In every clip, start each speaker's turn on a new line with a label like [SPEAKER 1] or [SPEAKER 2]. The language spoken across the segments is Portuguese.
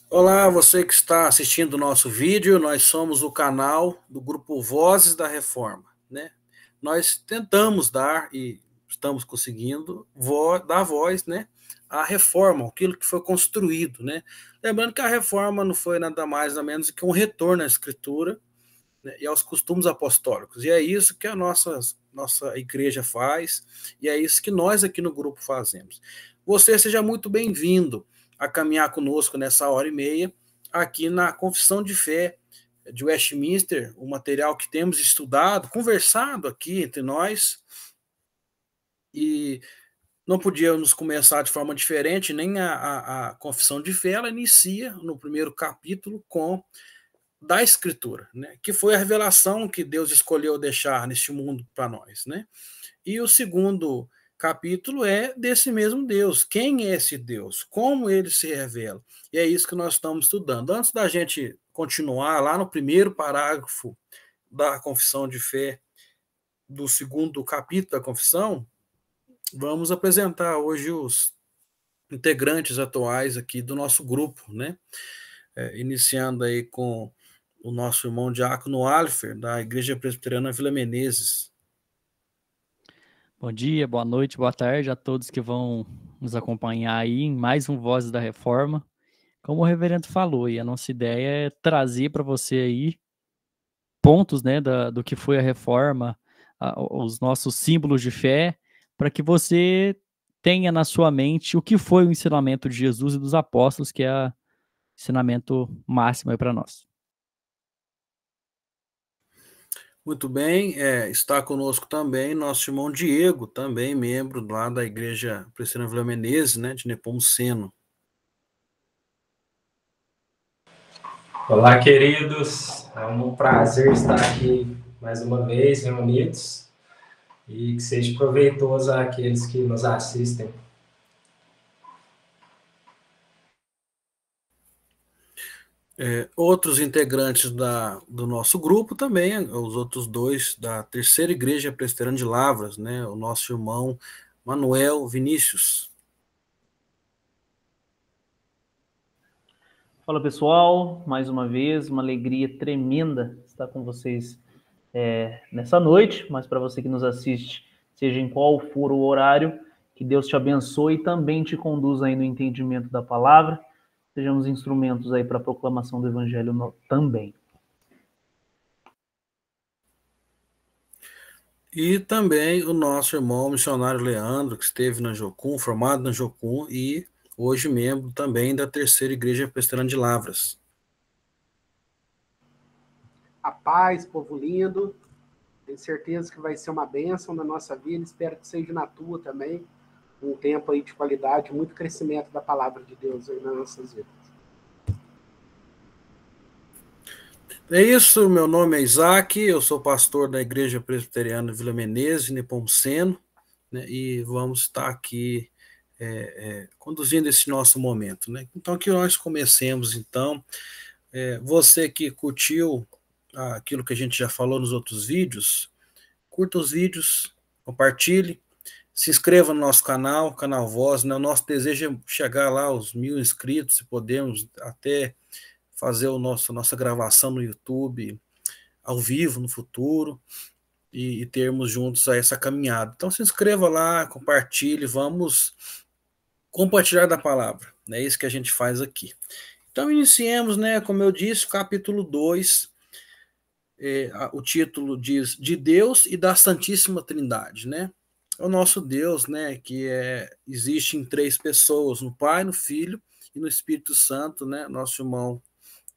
[SPEAKER 1] Olá, você que está assistindo o nosso vídeo, nós somos o canal do grupo Vozes da Reforma, né? Nós tentamos dar e estamos conseguindo dar voz, né, à reforma, aquilo que foi construído, né? Lembrando que a reforma não foi nada mais nada menos que um retorno à escritura, né, e aos costumes apostólicos. E é isso que a nossa igreja faz, e é isso que nós aqui no grupo fazemos. Você seja muito bem-vindo a caminhar conosco nessa hora e meia, aqui na Confissão de Fé de Westminster, o material que temos estudado, conversado aqui entre nós, e não podíamos começar de forma diferente, nem a Confissão de Fé, ela inicia no primeiro capítulo com da Escritura, né? Que foi a revelação que Deus escolheu deixar neste mundo para nós, né? E o segundo capítulo é desse mesmo Deus. Quem é esse Deus? Como ele se revela? E é isso que nós estamos estudando. Antes da gente continuar lá no primeiro parágrafo da Confissão de Fé, do segundo capítulo da Confissão, vamos apresentar hoje os integrantes atuais aqui do nosso grupo, né? Iniciando aí com o nosso irmão Diácono Alifer, da Igreja Presbiteriana Vila Menezes.
[SPEAKER 2] Bom dia, boa noite, boa tarde a todos que vão nos acompanhar aí em mais um Vozes da Reforma. Como o reverendo falou, e a nossa ideia é trazer para você aí pontos, né, do que foi a reforma, os nossos símbolos de fé, para que você tenha na sua mente o que foi o ensinamento de Jesus e dos apóstolos, que é o ensinamento máximo aí para nós.
[SPEAKER 1] Muito bem, está conosco também nosso irmão Diego, também membro lá da Igreja Presbiteriana Vila Menezes, né, de Nepomuceno.
[SPEAKER 3] Olá, queridos. É um prazer estar aqui mais uma vez reunidos e que seja proveitoso àqueles que nos assistem.
[SPEAKER 1] Outros integrantes do nosso grupo também, os outros dois da Terceira Igreja Presbiteriana de Lavras, né, o nosso irmão Manuel Vinícius.
[SPEAKER 4] Fala pessoal, mais uma vez, uma alegria tremenda estar com vocês nessa noite, mas para você que nos assiste, seja em qual for o horário, que Deus te abençoe e também te conduza aí no entendimento da palavra, sejamos instrumentos aí para a proclamação do Evangelho também.
[SPEAKER 1] E também o nosso irmão missionário Leandro, que esteve na Jocum, formado na Jocum, e hoje membro também da Terceira Igreja Presbiteriana de Lavras.
[SPEAKER 5] A paz, povo lindo. Tenho certeza que vai ser uma bênção na nossa vida. Espero que seja na tua também. Um tempo aí de qualidade, muito crescimento da palavra de Deus aí nas nossas vidas.
[SPEAKER 1] É isso, meu nome é Isaac, eu sou pastor da Igreja Presbiteriana Vila Menezes, Nepomuceno, né, e vamos estar aqui conduzindo esse nosso momento, né? Então, que nós comecemos, então. Você que curtiu aquilo que a gente já falou nos outros vídeos, curta os vídeos, compartilhe, se inscreva no nosso canal, Canal Voz, né? O nosso desejo é chegar lá aos 1.000 inscritos, se podemos até fazer nossa gravação no YouTube, ao vivo no futuro, e termos juntos essa caminhada. Então se inscreva lá, compartilhe, vamos compartilhar da palavra, é isso que a gente faz aqui. Então iniciemos, né, como eu disse, o capítulo 2, o título diz de Deus e da Santíssima Trindade, né? O nosso Deus, né, que existe em três pessoas, no Pai, no Filho e no Espírito Santo, né? Nosso irmão,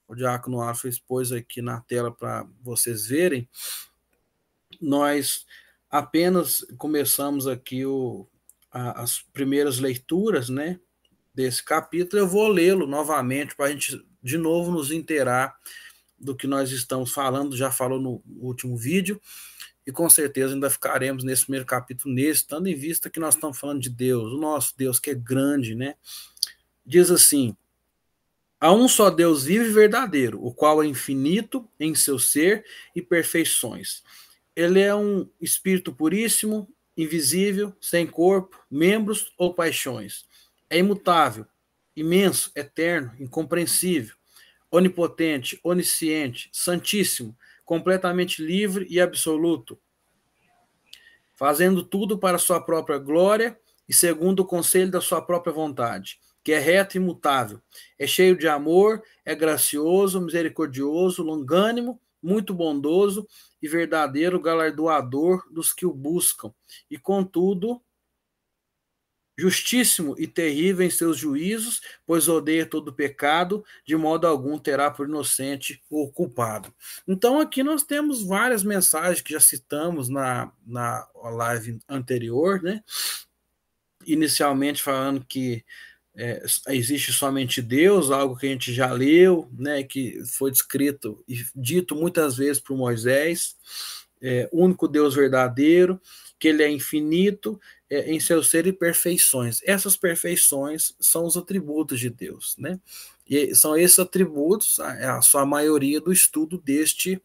[SPEAKER 1] o Diácono Alfa, expôs aqui na tela para vocês verem. Nós apenas começamos aqui as primeiras leituras, né, desse capítulo. Eu vou lê-lo novamente para a gente de novo nos inteirar do que nós estamos falando, já falou no último vídeo, e com certeza ainda ficaremos nesse primeiro capítulo, tendo em vista que nós estamos falando de Deus, o nosso Deus que é grande, né? Diz assim: há um só Deus vivo e verdadeiro, o qual é infinito em seu ser e perfeições. Ele é um espírito puríssimo, invisível, sem corpo, membros ou paixões. É imutável, imenso, eterno, incompreensível, onipotente, onisciente, santíssimo, completamente livre e absoluto, fazendo tudo para sua própria glória e segundo o conselho da sua própria vontade, que é reto e imutável, é cheio de amor, é gracioso, misericordioso, longânimo, muito bondoso e verdadeiro galardoador dos que o buscam, e contudo justíssimo e terrível em seus juízos, pois odeia todo pecado, de modo algum terá por inocente o culpado. Então aqui nós temos várias mensagens que já citamos na live anterior, né? Inicialmente falando que existe somente Deus, algo que a gente já leu, né, que foi descrito e dito muitas vezes por Moisés, único Deus verdadeiro, que ele é infinito em seu ser e perfeições. Essas perfeições são os atributos de Deus, né? E são esses atributos, a sua maioria do estudo deste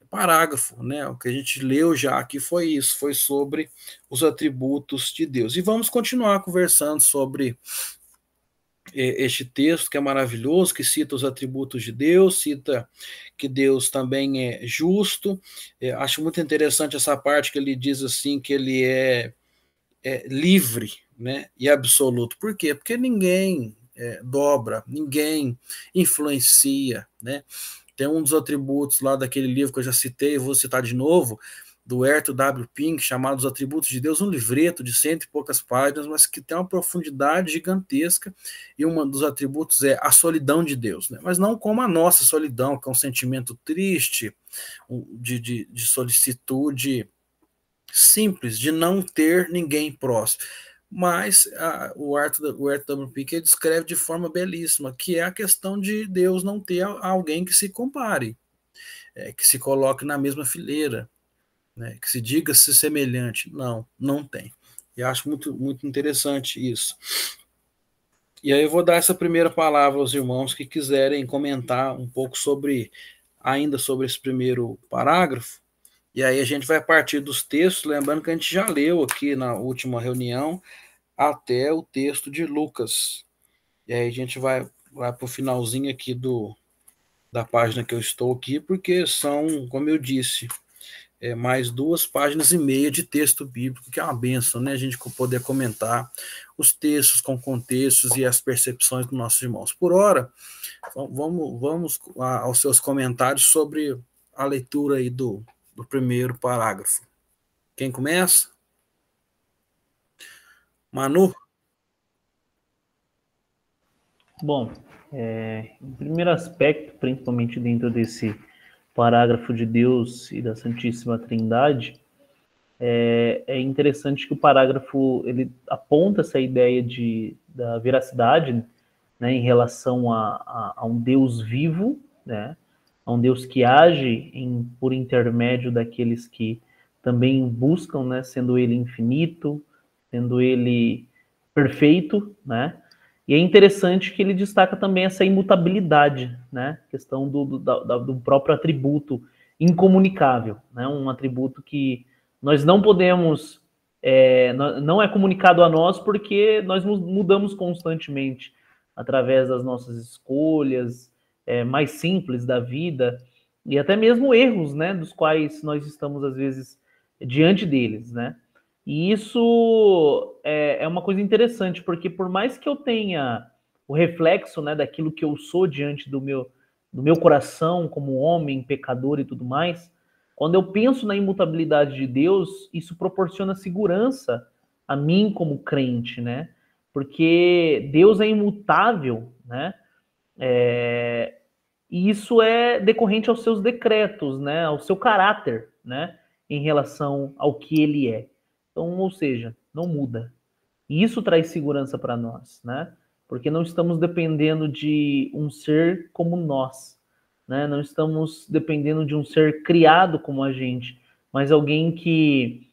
[SPEAKER 1] parágrafo, né? O que a gente leu já aqui foi isso, foi sobre os atributos de Deus. E vamos continuar conversando sobre este texto que é maravilhoso, que cita os atributos de Deus, cita que Deus também é justo. Acho muito interessante essa parte que ele diz assim, que ele é livre, né, e absoluto. Por quê? Porque ninguém dobra, ninguém influencia, né? Tem um dos atributos lá daquele livro que eu já citei, vou citar de novo, do Erto W. Pink, chamado Os Atributos de Deus, um livreto de 100 e poucas páginas, mas que tem uma profundidade gigantesca, e um dos atributos é a solidão de Deus, né? Mas não como a nossa solidão, que é um sentimento triste, de solicitude simples, de não ter ninguém próximo. Mas o Arthur W. Pink descreve de forma belíssima, que é a questão de Deus não ter alguém que se compare, que se coloque na mesma fileira, né, que se diga se semelhante. Não tem. E acho muito, muito interessante isso. E aí eu vou dar essa primeira palavra aos irmãos que quiserem comentar um pouco ainda sobre esse primeiro parágrafo. E aí a gente vai partir dos textos, lembrando que a gente já leu aqui na última reunião até o texto de Lucas. E aí a gente vai para o finalzinho aqui da página que eu estou aqui, porque são, como eu disse, mais 2,5 páginas de texto bíblico, que é uma bênção, né? A gente poder comentar os textos com contextos e as percepções dos nossos irmãos. Por hora, vamos aos seus comentários sobre a leitura aí do primeiro parágrafo. Quem começa? Manu?
[SPEAKER 4] Bom, em primeiro aspecto, principalmente dentro desse parágrafo de Deus e da Santíssima Trindade, é interessante que o parágrafo ele aponta essa ideia da veracidade, né, em relação a um Deus vivo, né, a um Deus que age por intermédio daqueles que também buscam, né, sendo ele infinito, sendo ele perfeito, né? E é interessante que ele destaca também essa imutabilidade, né? Questão do próprio atributo incomunicável, né? Um atributo que nós não podemos, não é comunicado a nós porque nós mudamos constantemente através das nossas escolhas mais simples da vida e até mesmo erros, né? Dos quais nós estamos às vezes diante deles, né? E isso é uma coisa interessante, porque por mais que eu tenha o reflexo, né, daquilo que eu sou diante do meu coração como homem, pecador e tudo mais, quando eu penso na imutabilidade de Deus, isso proporciona segurança a mim como crente, né? Porque Deus é imutável, né? E isso é decorrente aos seus decretos, né? Ao seu caráter, né? Em relação ao que ele é. Então, ou seja, não muda. E isso traz segurança para nós, né? Porque não estamos dependendo de um ser como nós, né? Não estamos dependendo de um ser criado como a gente, mas alguém que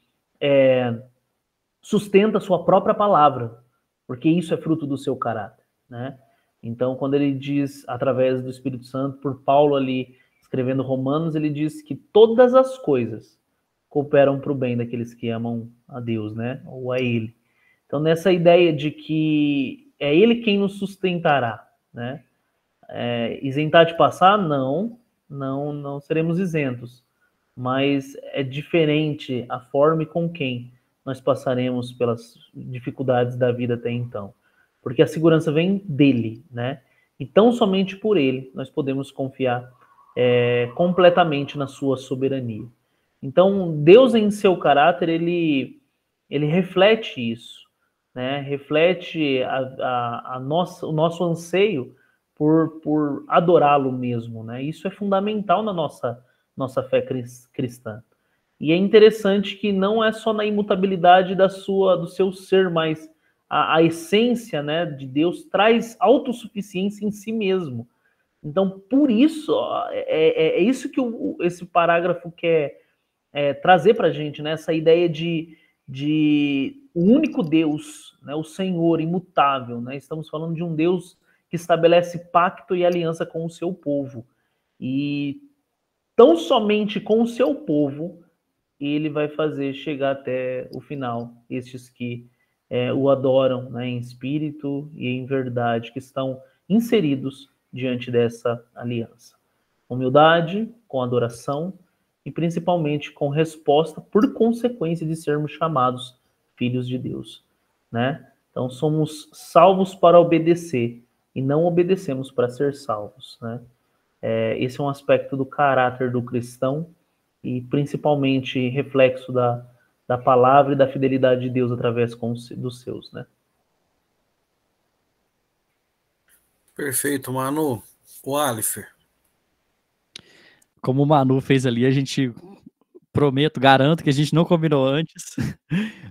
[SPEAKER 4] sustenta a sua própria palavra, porque isso é fruto do seu caráter, né? Então, quando ele diz, através do Espírito Santo, por Paulo ali, escrevendo Romanos, ele diz que todas as coisas cooperam para o bem daqueles que amam a Deus, né? Ou a Ele. Então, nessa ideia de que é Ele quem nos sustentará, né? Isentar de passar? Não seremos isentos. Mas é diferente a forma e com quem nós passaremos pelas dificuldades da vida até então. Porque a segurança vem dele, né? E tão somente por ele nós podemos confiar completamente na sua soberania. Então, Deus em seu caráter, ele reflete isso, né? Reflete o nosso anseio por adorá-lo mesmo, né? Isso é fundamental na nossa fé cristã. E é interessante que não é só na imutabilidade do seu ser, mas a essência, né, de Deus traz autossuficiência em si mesmo. Então, por isso, é isso que esse parágrafo quer trazer para a gente, né? Essa ideia de o único Deus, né? O Senhor imutável, né? Estamos falando de um Deus que estabelece pacto e aliança com o seu povo. E tão somente com o seu povo ele vai fazer chegar até o final estes que o adoram, né, em espírito e em verdade, que estão inseridos diante dessa aliança. Humildade, com adoração e principalmente com resposta por consequência de sermos chamados filhos de Deus, né? Então somos salvos para obedecer e não obedecemos para ser salvos, né? Esse é um aspecto do caráter do cristão e principalmente reflexo da palavra e da fidelidade de Deus através dos seus, né?
[SPEAKER 1] Perfeito, Manu. O Alifer.
[SPEAKER 2] Como o Manu fez ali, a gente garanto que a gente não combinou antes,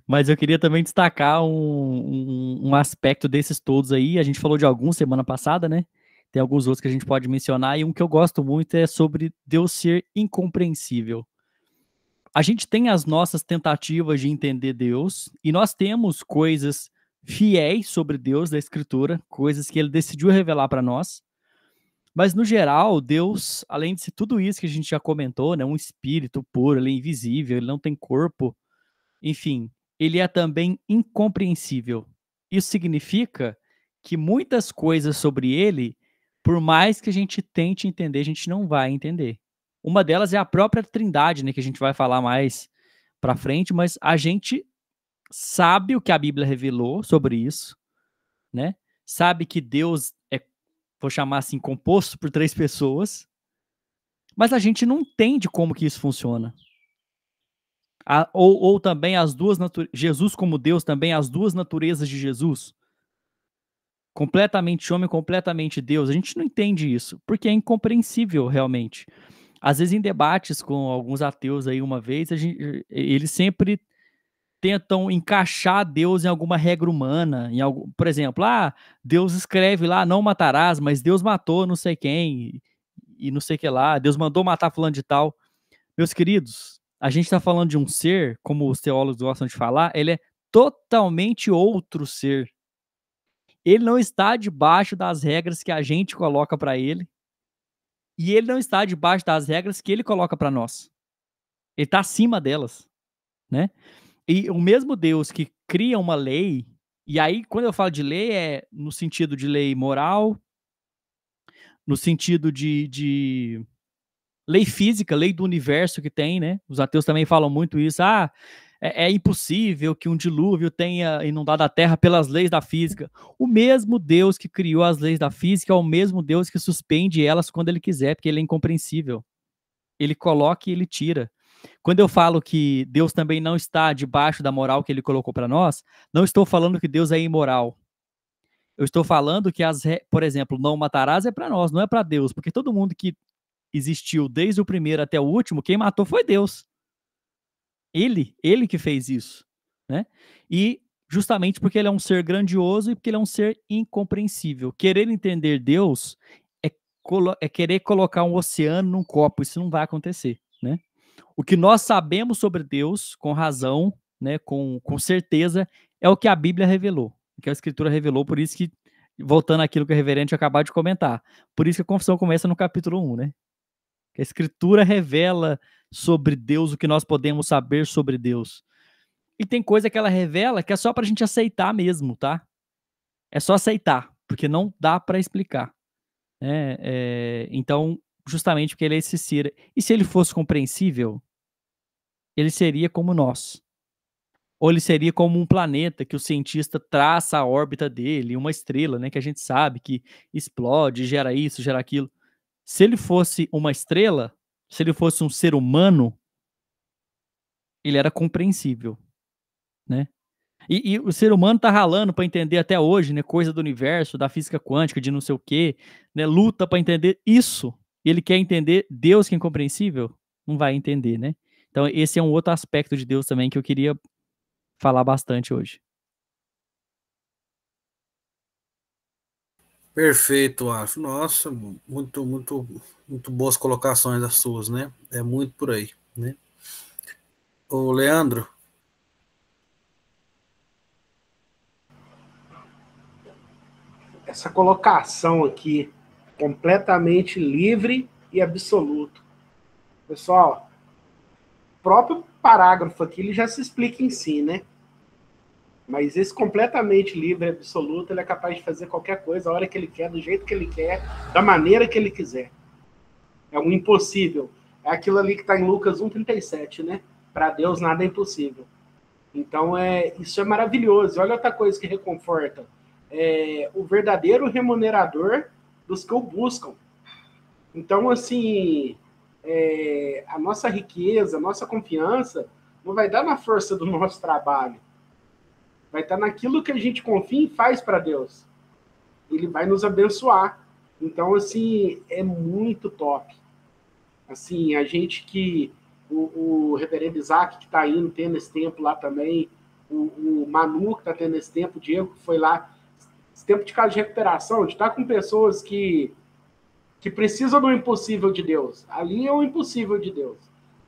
[SPEAKER 2] mas eu queria também destacar um aspecto desses todos aí. A gente falou de alguns semana passada, né? Tem alguns outros que a gente pode mencionar, e um que eu gosto muito é sobre Deus ser incompreensível. A gente tem as nossas tentativas de entender Deus, e nós temos coisas fiéis sobre Deus da Escritura, coisas que ele decidiu revelar para nós. Mas, no geral, Deus, além de ser tudo isso que a gente já comentou, né, um espírito puro, ele é invisível, ele não tem corpo, enfim, ele é também incompreensível. Isso significa que muitas coisas sobre ele, por mais que a gente tente entender, a gente não vai entender. Uma delas é a própria Trindade, né, que a gente vai falar mais para frente, mas a gente sabe o que a Bíblia revelou sobre isso, né? Sabe que Deus vou chamar assim, composto por 3 pessoas, mas a gente não entende como que isso funciona. Ou também as duas Jesus como Deus, também as duas naturezas de Jesus. Completamente homem, completamente Deus. A gente não entende isso, porque é incompreensível realmente. Às vezes em debates com alguns ateus aí uma vez, eles sempre tentam encaixar Deus em alguma regra humana, por exemplo, Deus escreve lá, não matarás, mas Deus matou não sei quem, e não sei o que lá, Deus mandou matar fulano de tal. Meus queridos, a gente está falando de um ser, como os teólogos gostam de falar, ele é totalmente outro ser. Ele não está debaixo das regras que a gente coloca para ele, e ele não está debaixo das regras que ele coloca para nós. Ele está acima delas, né? E o mesmo Deus que cria uma lei, e aí quando eu falo de lei é no sentido de lei moral, no sentido de lei física, lei do universo que tem, né? Os ateus também falam muito isso. É impossível que um dilúvio tenha inundado a Terra pelas leis da física. O mesmo Deus que criou as leis da física é o mesmo Deus que suspende elas quando ele quiser, porque ele é incompreensível. Ele coloca e ele tira. Quando eu falo que Deus também não está debaixo da moral que ele colocou para nós, não estou falando que Deus é imoral. Eu estou falando que, por exemplo, não matarás é para nós, não é para Deus, porque todo mundo que existiu desde o primeiro até o último, quem matou foi Deus. Ele que fez isso, né? E justamente porque ele é um ser grandioso e porque ele é um ser incompreensível. Querer entender Deus é querer colocar um oceano num copo, isso não vai acontecer, né? O que nós sabemos sobre Deus, com razão, né, com certeza, é o que a Bíblia revelou, o que a Escritura revelou, por isso que, voltando àquilo que o reverendo acabou de comentar, por isso que a confissão começa no capítulo 1, né? Que a Escritura revela sobre Deus o que nós podemos saber sobre Deus. E tem coisa que ela revela que é só pra gente aceitar mesmo, tá? É só aceitar, porque não dá para explicar. Então, justamente porque ele é esse ser. E se ele fosse compreensível, ele seria como nós. Ou ele seria como um planeta que o cientista traça a órbita dele, uma estrela, né, que a gente sabe que explode, gera isso, gera aquilo. Se ele fosse uma estrela, se ele fosse um ser humano, ele era compreensível, né? E o ser humano tá ralando para entender até hoje, né, coisa do universo, da física quântica, de não sei o quê, né, luta para entender isso. E ele quer entender Deus que é incompreensível? Não vai entender, né? Então esse é um outro aspecto de Deus também que eu queria falar bastante hoje.
[SPEAKER 1] Perfeito, acho. Nossa, muito boas colocações as suas, né? É muito por aí, né? Ô, Leandro.
[SPEAKER 5] Essa colocação aqui, completamente livre e absoluto. Pessoal, o próprio parágrafo aqui ele já se explica em si, né? Mas esse completamente livre e absoluto, ele é capaz de fazer qualquer coisa, a hora que ele quer, do jeito que ele quer, da maneira que ele quiser. É um impossível. É aquilo ali que está em Lucas 1,37, né? Para Deus nada é impossível. Então, isso é maravilhoso. Olha outra coisa que reconforta. O verdadeiro remunerador dos que o buscam. Então, assim, a nossa riqueza, a nossa confiança não vai dar na força do nosso trabalho. Vai estar naquilo que a gente confia e faz para Deus. Ele vai nos abençoar. Então, assim, é muito top. Assim, a gente que... O reverendo Isaac, que está indo, tendo esse tempo lá também, o Manu, que está tendo esse tempo, o Diego, que foi lá, esse tempo de casa de recuperação, de estar com pessoas que precisam do impossível de Deus. Ali é o impossível de Deus.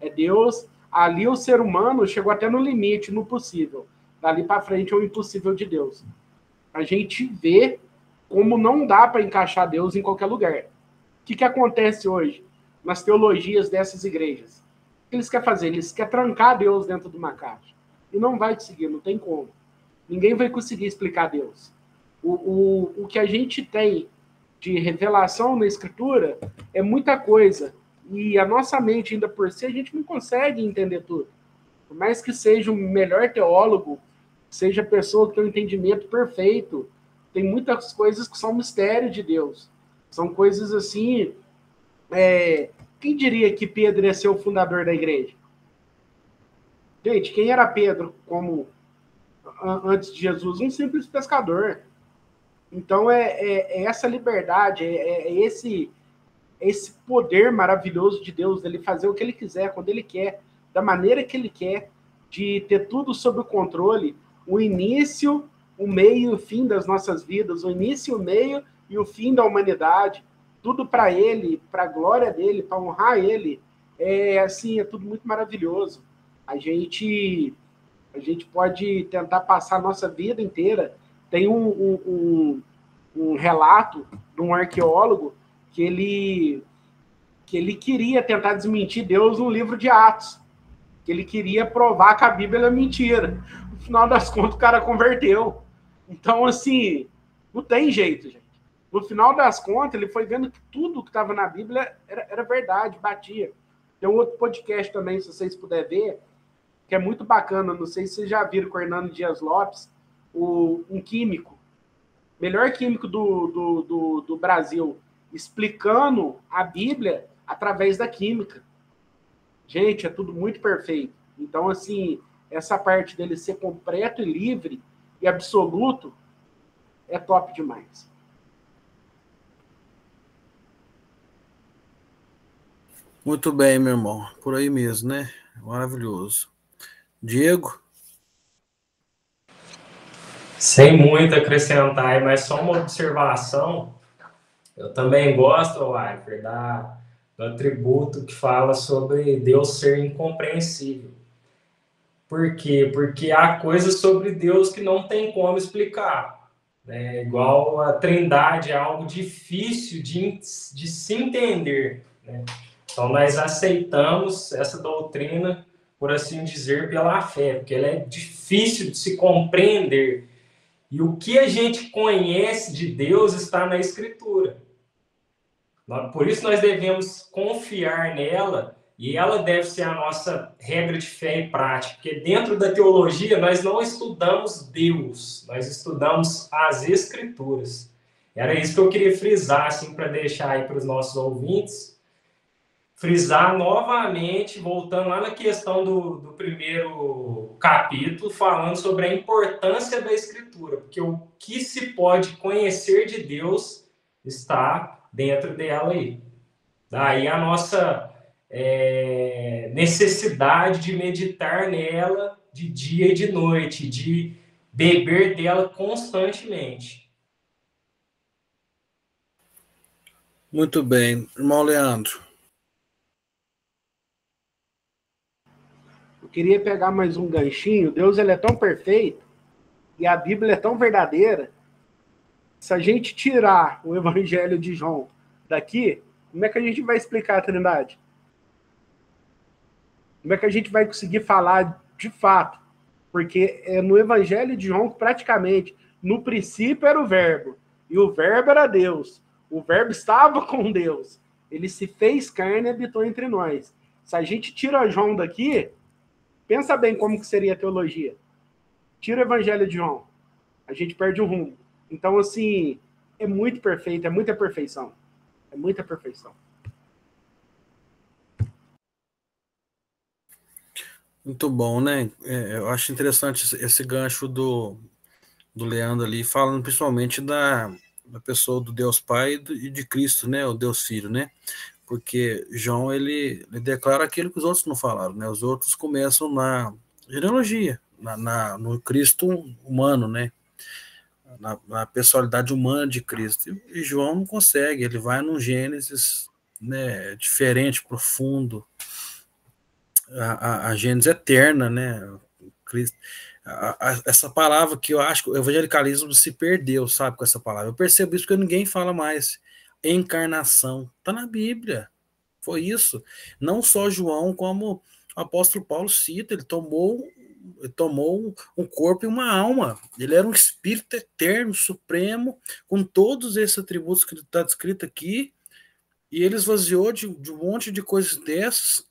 [SPEAKER 5] É Deus, ali o ser humano chegou até no limite, no possível. Dali para frente é o impossível de Deus. A gente vê como não dá para encaixar Deus em qualquer lugar. O que acontece hoje nas teologias dessas igrejas? O que eles querem fazer? Eles querem trancar Deus dentro de uma caixa. E não vai conseguir, não tem como. Ninguém vai conseguir explicar Deus. O que a gente tem de revelação na Escritura é muita coisa. E a nossa mente, ainda por si, a gente não consegue entender tudo. Por mais que seja o melhor teólogo, seja a pessoa que tem um entendimento perfeito, tem muitas coisas que são mistério de Deus. São coisas assim... Quem diria que Pedro ia ser o fundador da igreja? Gente, quem era Pedro como antes de Jesus? Um simples pescador. Então, essa liberdade, esse poder maravilhoso de Deus, dele fazer o que ele quiser, quando ele quer, da maneira que ele quer, de ter tudo sob o controle, o início, o meio e o fim das nossas vidas, o início, o meio e o fim da humanidade, tudo para ele, para a glória dele, para honrar ele, assim, é tudo muito maravilhoso. A gente pode tentar passar a nossa vida inteira. Tem um relato de um arqueólogo que ele queria tentar desmentir Deus no livro de Atos, que ele queria provar que a Bíblia é mentira. No final das contas, o cara converteu. Então, assim, não tem jeito, gente. No final das contas, ele foi vendo que tudo que estava na Bíblia era verdade, batia. Tem um outro podcast também, se vocês puderem ver, que é muito bacana, não sei se vocês já viram com o Hernando Dias Lopes, um químico, melhor químico do Brasil, explicando a Bíblia através da química. Gente, é tudo muito perfeito. Então, assim, essa parte dele ser completo e livre e absoluto é top demais.
[SPEAKER 1] Muito bem, meu irmão. Por aí mesmo, né? Maravilhoso. Diego?
[SPEAKER 3] Sem muito acrescentar, mas só uma observação. Eu também gosto, Walter, do atributo que fala sobre Deus ser incompreensível. Por quê? Porque há coisas sobre Deus que não tem como explicar. Né? Igual a Trindade é algo difícil de se entender. Né? Então, nós aceitamos essa doutrina, por assim dizer, pela fé, porque ela é difícil de se compreender. E o que a gente conhece de Deus está na Escritura. Por isso nós devemos confiar nela e ela deve ser a nossa regra de fé e prática. Porque dentro da teologia nós não estudamos Deus, nós estudamos as Escrituras. Era isso que eu queria frisar, assim, para deixar aí para os nossos ouvintes. Frisar novamente, voltando lá na questão do primeiro capítulo, falando sobre a importância da Escritura. Porque o que se pode conhecer de Deus está dentro dela aí. Daí a nossa necessidade de meditar nela de dia e de noite, de beber dela constantemente.
[SPEAKER 1] Muito bem. Irmão Leandro.
[SPEAKER 5] Eu queria pegar mais um ganchinho. Deus, ele é tão perfeito e a Bíblia é tão verdadeira. Se a gente tirar o Evangelho de João daqui, como é que a gente vai explicar a Trindade? Como é que a gente vai conseguir falar de fato? Porque é no Evangelho de João que praticamente, no princípio era o Verbo, e o Verbo era Deus. O Verbo estava com Deus. Ele se fez carne e habitou entre nós. Se a gente tira João daqui, pensa bem como que seria a teologia. Tira o Evangelho de João, a gente perde o rumo. Então, assim, é muito perfeito, é muita perfeição. É muita perfeição.
[SPEAKER 1] Muito bom, né? Eu acho interessante esse gancho do Leandro ali, falando principalmente da pessoa do Deus Pai e de Cristo, né? O Deus Filho, né? Porque João, ele declara aquilo que os outros não falaram, né? Os outros começam na genealogia, no Cristo humano, né? Na personalidade humana de Cristo. E João não consegue, ele vai num Gênesis, né, diferente, profundo, a Gênesis eterna, né? Cristo, essa palavra que eu acho que o evangelicalismo se perdeu, sabe, com essa palavra. Eu percebo isso porque ninguém fala mais. Encarnação, está na Bíblia. Foi isso. Não só João, como o apóstolo Paulo cita, ele tomou um corpo e uma alma. Ele era um espírito eterno, supremo, com todos esses atributos que está descrito aqui, e ele esvaziou de um monte de coisas dessas,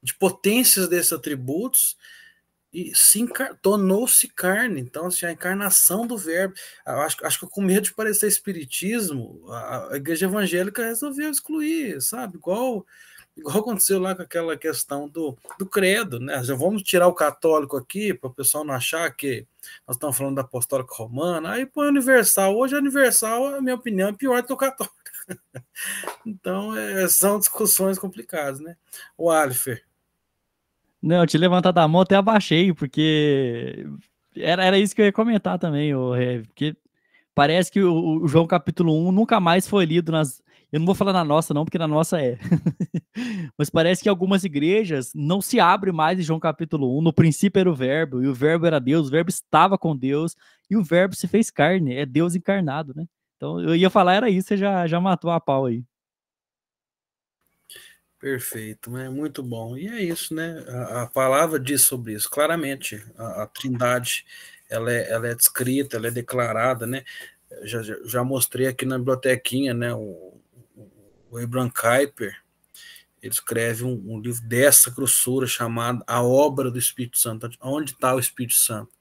[SPEAKER 1] de potências desses atributos, e tornou-se carne. Então, assim, a encarnação do verbo. Acho que com medo de parecer espiritismo, a igreja evangélica resolveu excluir, sabe? Igual aconteceu lá com aquela questão do credo, né? Já vamos tirar o católico aqui, para o pessoal não achar que nós estamos falando da apostólica romana, aí põe universal. Hoje a universal, na minha opinião, é pior do que o católico. Então, são discussões complicadas, né? O Alifer.
[SPEAKER 2] Não, eu te levantar da mão até abaixei, porque era isso que eu ia comentar também, porque parece que o João capítulo 1 nunca mais foi lido nas... Eu não vou falar na nossa não, porque na nossa é. Mas parece que algumas igrejas não se abrem mais em João capítulo 1. No princípio era o Verbo, e o Verbo era Deus, o Verbo estava com Deus, e o Verbo se fez carne, é Deus encarnado, né? Então eu ia falar, era isso, você já matou a pau aí.
[SPEAKER 1] Perfeito, né? Muito bom. E é isso, né? A palavra diz sobre isso, claramente. A Trindade, ela é descrita, ela é declarada, né? Já mostrei aqui na bibliotequinha, né? O Abraham Kuyper, ele escreve um livro dessa grossura chamado A Obra do Espírito Santo. Onde está o Espírito Santo?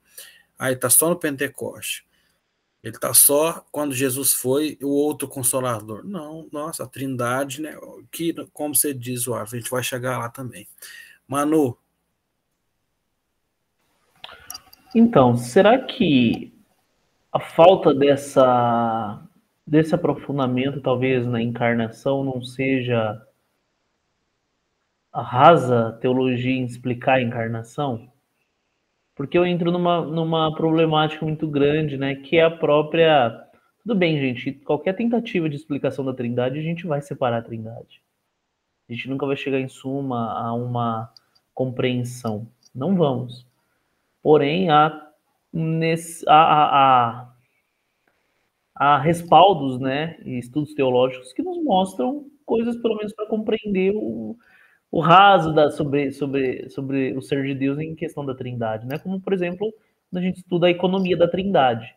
[SPEAKER 1] Aí está só no Pentecoste. Ele está só quando Jesus foi o outro Consolador. Não, nossa, a Trindade, né? Que, como você diz, a gente vai chegar lá também. Manu.
[SPEAKER 4] Então, será que a falta desse aprofundamento, talvez, na encarnação, não seja a rasa teologia em explicar a encarnação? Porque eu entro numa problemática muito grande, né? Que é a própria... Tudo bem, gente, qualquer tentativa de explicação da Trindade, a gente vai separar a Trindade. A gente nunca vai chegar, em suma, a uma compreensão. Não vamos. Porém, há respaldos, né, e estudos teológicos que nos mostram coisas, pelo menos, para compreender o raso sobre o ser de Deus em questão da Trindade, né? Como, por exemplo, quando a gente estuda a economia da Trindade.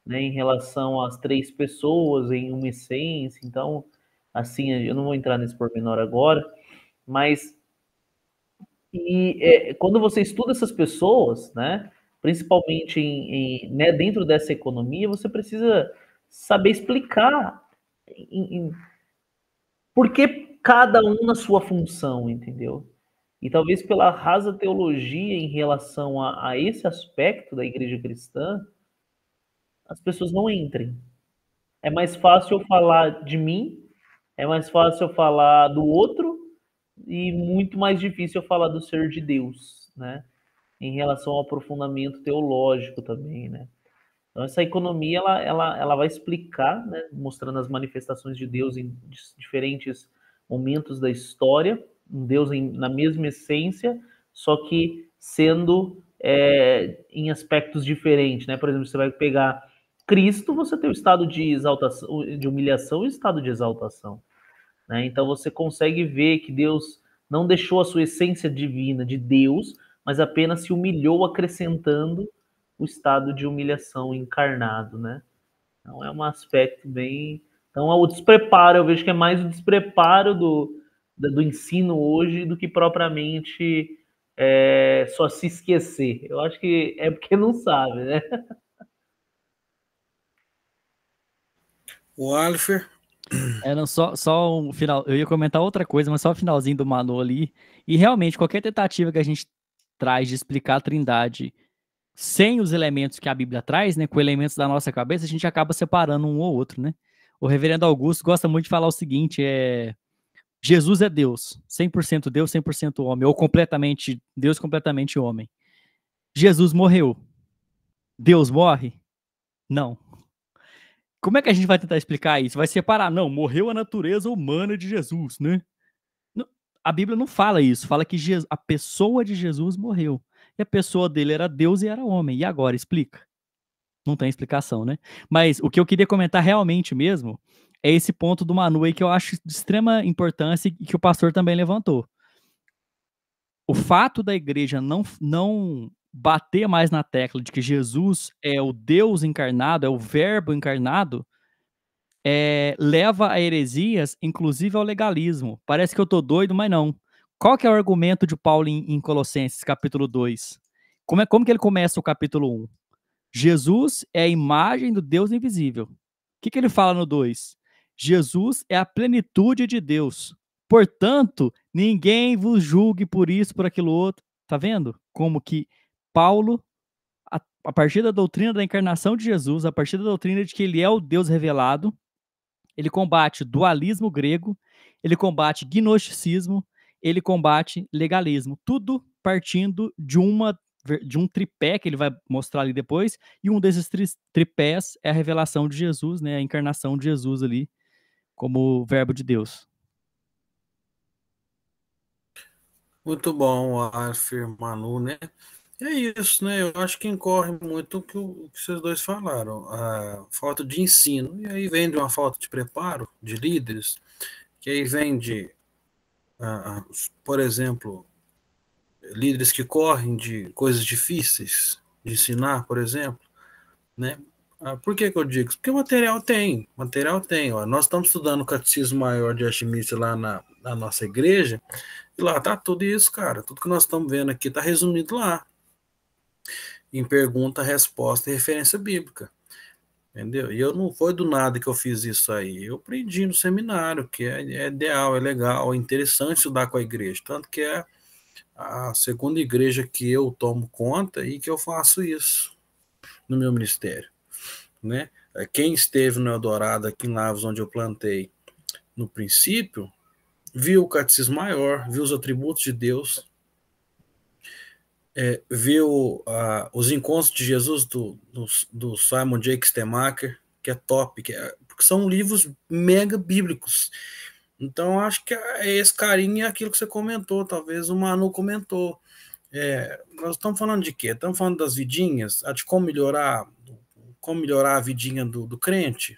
[SPEAKER 4] né, em relação às 3 pessoas em uma essência. Então, assim, eu não vou entrar nesse pormenor agora, mas quando você estuda essas pessoas, né, principalmente né, dentro dessa economia, você precisa saber explicar por que cada um na sua função, entendeu? E talvez pela rasa teologia em relação a esse aspecto da igreja cristã, as pessoas não entrem. É mais fácil eu falar de mim, é mais fácil eu falar do outro, e muito mais difícil eu falar do ser de Deus, né? Em relação ao aprofundamento teológico também, né? Então, essa economia, ela vai explicar, né, mostrando as manifestações de Deus em diferentes momentos da história, um Deus na mesma essência, só que sendo em aspectos diferentes, né? Por exemplo, você vai pegar Cristo, você tem o estado de exaltação, de humilhação e o estado de exaltação, né? Então, você consegue ver que Deus não deixou a sua essência divina de Deus, mas apenas se humilhou acrescentando o estado de humilhação encarnado, né? Então é um aspecto bem... Então o despreparo, eu vejo que é mais o despreparo do ensino hoje do que propriamente só se esquecer. Eu acho que é porque não sabe, né?
[SPEAKER 1] O Alifer.
[SPEAKER 2] Não, só um final. Eu ia comentar outra coisa, mas só o finalzinho do Manu ali. E realmente, qualquer tentativa que a gente traz de explicar a Trindade sem os elementos que a Bíblia traz, né, com elementos da nossa cabeça, a gente acaba separando um ou outro, né? O reverendo Augusto gosta muito de falar o seguinte, Jesus é Deus, 100% Deus, 100% homem, ou completamente Deus, completamente homem. Jesus morreu. Deus morre? Não. Como é que a gente vai tentar explicar isso? Vai separar? Não, morreu a natureza humana de Jesus, né? A Bíblia não fala isso, fala que a pessoa de Jesus morreu. E a pessoa dele era Deus e era homem. E agora, explica? Não tem explicação, né? Mas o que eu queria comentar realmente mesmo é esse ponto do Manu aí que eu acho de extrema importância e que o pastor também levantou. O fato da igreja não bater mais na tecla de que Jesus é o Deus encarnado, é o verbo encarnado, leva a heresias, inclusive ao legalismo. Parece que eu tô doido, mas não. Qual que é o argumento de Paulo em Colossenses, capítulo 2? Como que ele começa o capítulo 1? Jesus é a imagem do Deus invisível. O que ele fala no 2? Jesus é a plenitude de Deus. Portanto, ninguém vos julgue por isso, por aquilo outro. Tá vendo? Como que Paulo, a partir da doutrina da encarnação de Jesus, a partir da doutrina de que ele é o Deus revelado, ele combate dualismo grego, ele combate gnosticismo, ele combate legalismo. Tudo partindo de um tripé que ele vai mostrar ali depois, e um desses tripés é a revelação de Jesus, né, a encarnação de Jesus ali, como verbo de Deus.
[SPEAKER 1] Muito bom, Alifer, Manu, né? É isso, né? Eu acho que incorre muito o que vocês dois falaram, a falta de ensino. E aí vem de uma falta de preparo de líderes, que aí vem de, por exemplo, líderes que correm de coisas difíceis de ensinar, por exemplo, né? Por que eu digo? Porque material tem. Ó. Nós estamos estudando o Catecismo Maior de Archimedes lá na nossa igreja, e lá tá tudo isso, cara. Tudo que nós estamos vendo aqui está resumido lá. Em pergunta, resposta e referência bíblica. Entendeu? E eu não foi do nada que eu fiz isso aí. Eu aprendi no seminário, que é ideal, é legal, é interessante estudar com a igreja. Tanto que é a segunda igreja que eu tomo conta e que eu faço isso no meu ministério. Né? Quem esteve no Eldorado, aqui em Lavras, onde eu plantei no princípio, viu o Catecismo Maior, viu os atributos de Deus, viu os encontros de Jesus do Simon J. Stemacher, que é top, porque são livros mega bíblicos. Então, acho que é esse carinho e aquilo que você comentou, talvez o Manu comentou. Nós estamos falando de quê? Estamos falando das vidinhas, de como melhorar a vidinha do crente,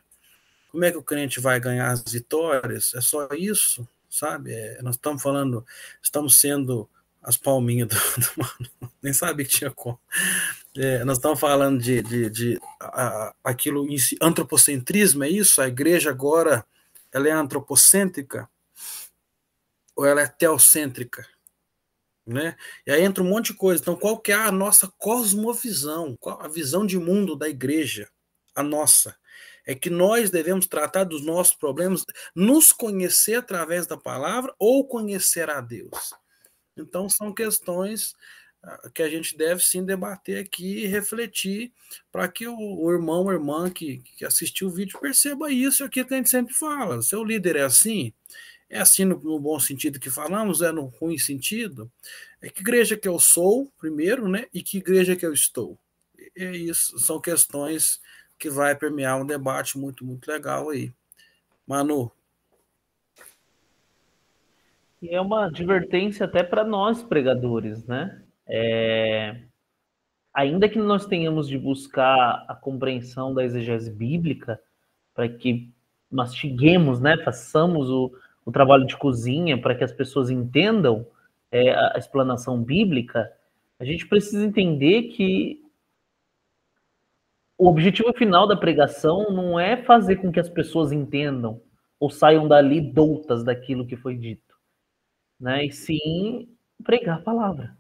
[SPEAKER 1] como é que o crente vai ganhar as vitórias, é só isso, sabe? Nós estamos falando, estamos sendo as palminhas do Manu, nem sabia que tinha como. Nós estamos falando aquilo, antropocentrismo, é isso? A igreja agora, ela é antropocêntrica ou ela é teocêntrica? Né? E aí entra um monte de coisa. Então, qual que é a nossa cosmovisão? Qual a visão de mundo da igreja? A nossa. É que nós devemos tratar dos nossos problemas, nos conhecer através da palavra ou conhecer a Deus. Então, são questões que a gente deve sim debater aqui e refletir para que o irmão ou irmã que assistiu o vídeo perceba isso aqui que a gente sempre fala. Seu líder é assim no bom sentido que falamos, é no ruim sentido. É que igreja que eu sou, primeiro, né? E que igreja que eu estou. É isso, são questões que vai permear um debate muito, muito legal aí. Manu.
[SPEAKER 4] E é uma advertência até para nós pregadores, né? Ainda que nós tenhamos de buscar a compreensão da exegese bíblica, para que mastiguemos, né? Façamos o trabalho de cozinha para que as pessoas entendam a explanação bíblica, a gente precisa entender que o objetivo final da pregação não é fazer com que as pessoas entendam ou saiam dali doutas daquilo que foi dito, né? E sim pregar a palavra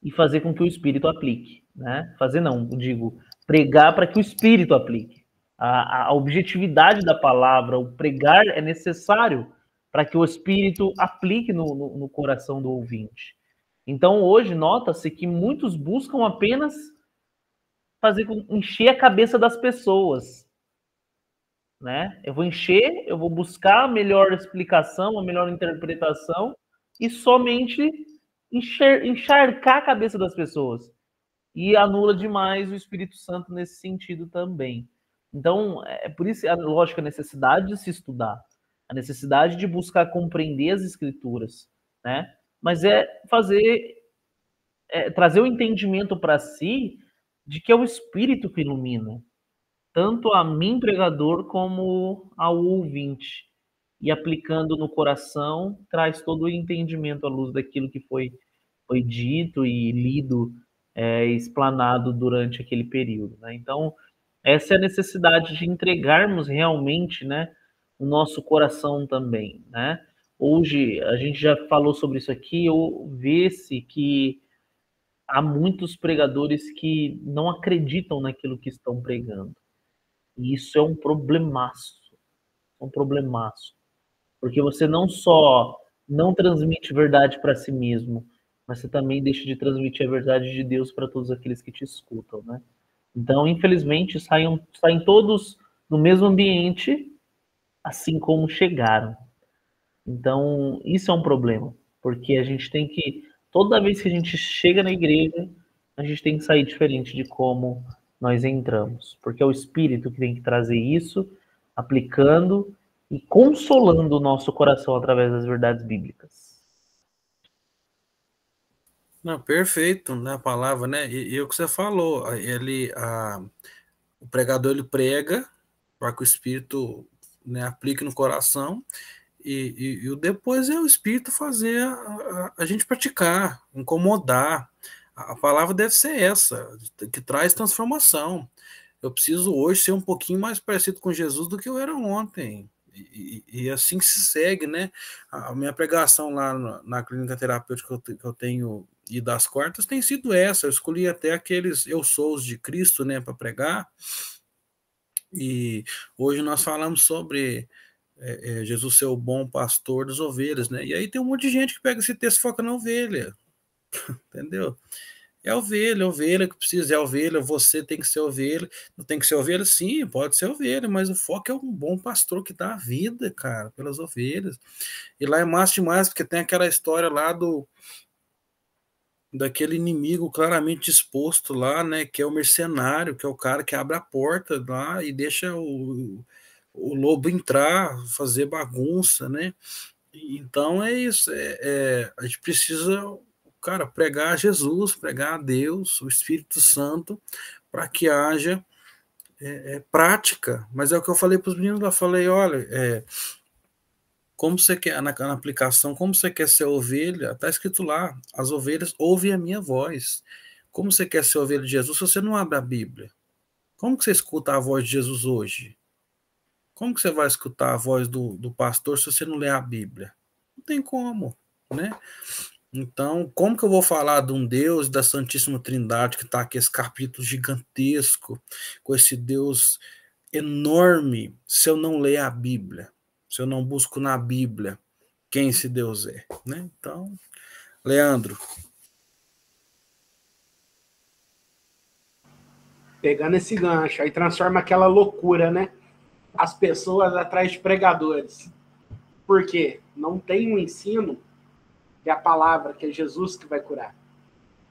[SPEAKER 4] e fazer com que o Espírito aplique, né? Fazer não, digo, pregar para que o Espírito aplique. A objetividade da palavra, o pregar é necessário para que o Espírito aplique no coração do ouvinte. Então, hoje, nota-se que muitos buscam apenas encher a cabeça das pessoas, né? Eu vou encher, eu vou buscar a melhor explicação, a melhor interpretação e somente encharcar a cabeça das pessoas. E anula demais o Espírito Santo nesse sentido também. Então, é por isso, lógico, a necessidade de se estudar, a necessidade de buscar compreender as Escrituras, né? Mas trazer o entendimento para si de que é o Espírito que ilumina, tanto a mim, pregador, como ao ouvinte. E aplicando no coração, traz todo o entendimento à luz daquilo que foi dito e lido, explanado durante aquele período, né? Então, essa é a necessidade de entregarmos realmente, né, o nosso coração também, né? Hoje, a gente já falou sobre isso aqui, vê-se que há muitos pregadores que não acreditam naquilo que estão pregando. E isso é um problemaço, porque você não só não transmite verdade para si mesmo, mas você também deixa de transmitir a verdade de Deus para todos aqueles que te escutam, né? Então, infelizmente, saem todos no mesmo ambiente, assim como chegaram. Então, isso é um problema, porque a gente tem que, toda vez que a gente chega na igreja, a gente tem que sair diferente de como nós entramos, porque é o Espírito que tem que trazer isso, aplicando e consolando o nosso coração através das verdades bíblicas.
[SPEAKER 1] Não, perfeito, né, a palavra, né? E o que você falou, o pregador ele prega para que o Espírito, né, aplique no coração e o depois é o Espírito fazer a gente praticar, incomodar. A palavra deve ser essa, que traz transformação. Eu preciso hoje ser um pouquinho mais parecido com Jesus do que eu era ontem. E assim que se segue, né? A minha pregação lá na clínica terapêutica que eu tenho ido às quartas tem sido essa. Eu escolhi até aqueles eu sou os de Cristo, né, para pregar. E hoje nós falamos sobre Jesus ser o bom pastor das ovelhas, né? E aí tem um monte de gente que pega esse texto e foca na ovelha, entendeu? É a ovelha que precisa, é a ovelha, você tem que ser ovelha. Não tem que ser ovelha? Sim, pode ser ovelha, mas o foco é um bom pastor que dá a vida, cara, pelas ovelhas. E lá é massa demais, porque tem aquela história lá daquele inimigo claramente exposto lá, né, que é o mercenário, que é o cara que abre a porta lá e deixa o lobo entrar, fazer bagunça, né? Então é isso, a gente precisa, cara, pregar a Jesus, pregar a Deus, o Espírito Santo, para que haja prática. Mas é o que eu falei para os meninos, eu falei, olha, como você quer, na aplicação, como você quer ser ovelha, está escrito lá, as ovelhas ouvem a minha voz. Como você quer ser ovelha de Jesus se você não abre a Bíblia? Como que você escuta a voz de Jesus hoje? Como que você vai escutar a voz do pastor se você não lê a Bíblia? Não tem como, né? Então, como que eu vou falar de um Deus da Santíssima Trindade, que está aqui, esse capítulo gigantesco, com esse Deus enorme, se eu não ler a Bíblia, se eu não busco na Bíblia quem esse Deus é, né? Então, Leandro.
[SPEAKER 5] Pegando esse gancho, aí transforma aquela loucura, né? As pessoas atrás de pregadores. Por quê? Não tem um ensino que é a palavra, que é Jesus que vai curar,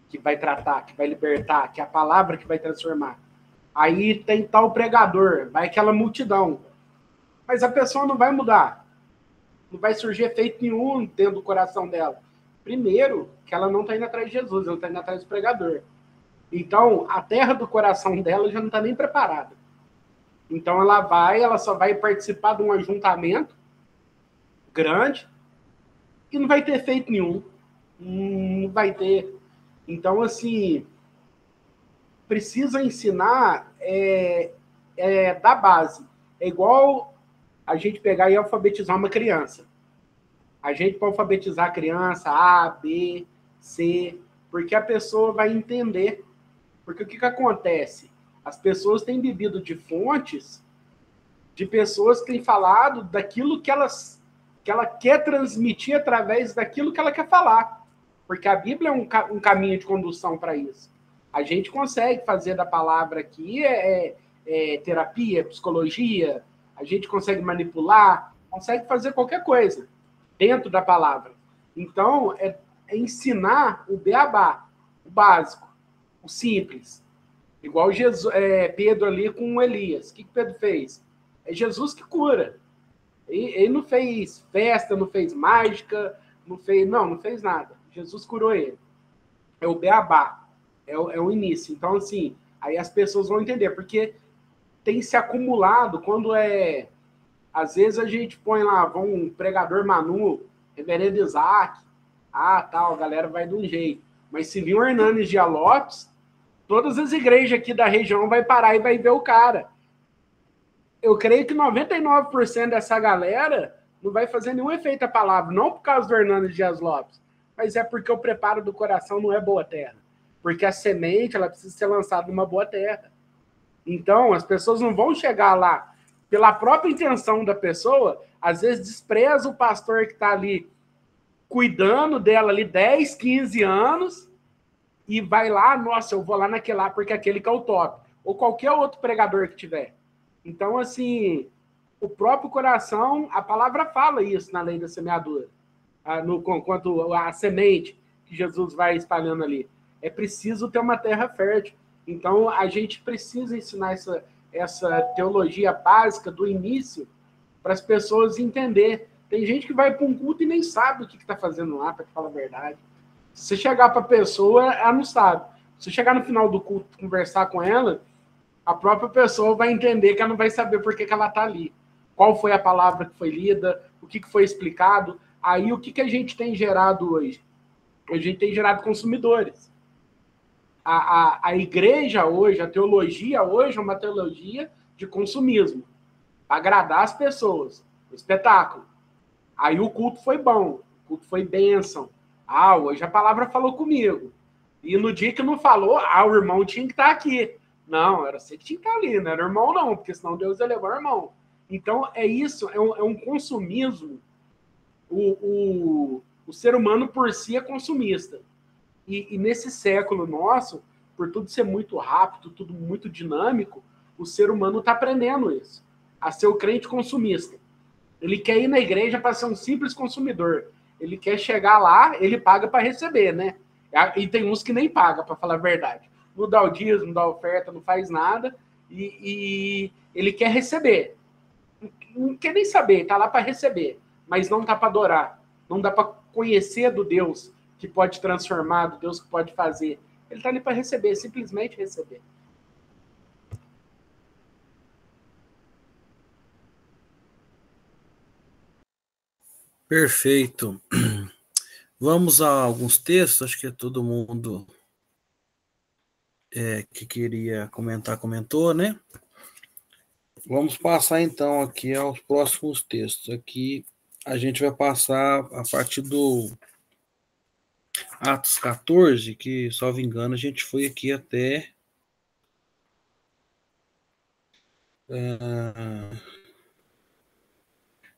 [SPEAKER 5] que vai tratar, que vai libertar, que é a palavra que vai transformar. Aí tem tal pregador, vai aquela multidão. Mas a pessoa não vai mudar. Não vai surgir efeito nenhum dentro do coração dela. Primeiro, que ela não está indo atrás de Jesus, ela está indo atrás do pregador. Então, a terra do coração dela já não está nem preparada. Então, ela só vai participar de um ajuntamento grande e não vai ter efeito nenhum. Não vai ter. Então, assim, precisa ensinar da base. É igual a gente pegar e alfabetizar uma criança. A gente pode alfabetizar a criança A, B, C, porque a pessoa vai entender. Porque o que acontece? As pessoas têm bebido de fontes de pessoas que têm falado daquilo que ela quer transmitir através daquilo que ela quer falar. Porque a Bíblia é um caminho de condução para isso. A gente consegue fazer da palavra aqui terapia, psicologia, a gente consegue manipular, consegue fazer qualquer coisa dentro da palavra. Então, é ensinar o beabá, o básico, o simples. Igual Pedro ali com Elias. O que Pedro fez? É Jesus que cura. Ele não fez festa, não fez mágica, não fez nada. Jesus curou ele. É o beabá, é o início. Então, assim, aí as pessoas vão entender, porque tem se acumulado quando às vezes a gente põe lá, um pregador Manu, reverendo Isaac, tal, a galera vai de um jeito. Mas se vir um Hernanes de Lopes, todas as igrejas aqui da região vai parar e vai ver o cara. Eu creio que 99% dessa galera não vai fazer nenhum efeito à palavra, não por causa do Hernanes Dias Lopes, mas é porque o preparo do coração não é boa terra. Porque a semente, ela precisa ser lançada numa boa terra. Então, as pessoas não vão chegar lá pela própria intenção da pessoa, às vezes despreza o pastor que está ali cuidando dela ali 10, 15 anos e vai lá, nossa, eu vou lá naquele lá porque aquele que é o top. Ou qualquer outro pregador que tiver. Então, assim, o próprio coração, a palavra fala isso na lei da semeadura. Quanto a semente que Jesus vai espalhando ali. É preciso ter uma terra fértil. Então, a gente precisa ensinar essa teologia básica do início para as pessoas entenderem. Tem gente que vai para um culto e nem sabe o que está fazendo lá, para falar a verdade. Se você chegar para a pessoa, ela não sabe. Se você chegar no final do culto e conversar com ela, a própria pessoa vai entender que ela não vai saber por que ela está ali. Qual foi a palavra que foi lida, o que foi explicado. Aí, o que a gente tem gerado hoje? A gente tem gerado consumidores. A igreja hoje, a teologia hoje é uma teologia de consumismo. Para agradar as pessoas. O espetáculo. Aí o culto foi bom. O culto foi bênção. Hoje a palavra falou comigo. E no dia que não falou, o irmão tinha que estar aqui. Não, era você que tinha que estar ali, não era o irmão não, porque senão Deus ia levar o irmão. Então, é isso, é um consumismo. O ser humano por si é consumista. E nesse século nosso, por tudo ser muito rápido, tudo muito dinâmico, o ser humano está aprendendo isso, a ser o crente consumista. Ele quer ir na igreja para ser um simples consumidor. Ele quer chegar lá, ele paga para receber, né? E tem uns que nem pagam, para falar a verdade. Não dá o dízimo, não dá oferta, não faz nada, e ele quer receber. Não quer nem saber, está lá para receber, mas não está para adorar. Não dá para conhecer do Deus que pode transformar, do Deus que pode fazer. Ele está ali para receber, simplesmente receber.
[SPEAKER 1] Perfeito. Vamos a alguns textos, acho que todo mundo que queria comentar, comentou, né? Vamos passar então aqui aos próximos textos. Aqui a gente vai passar a partir do Atos 14, que, salvo engano, a gente foi aqui até.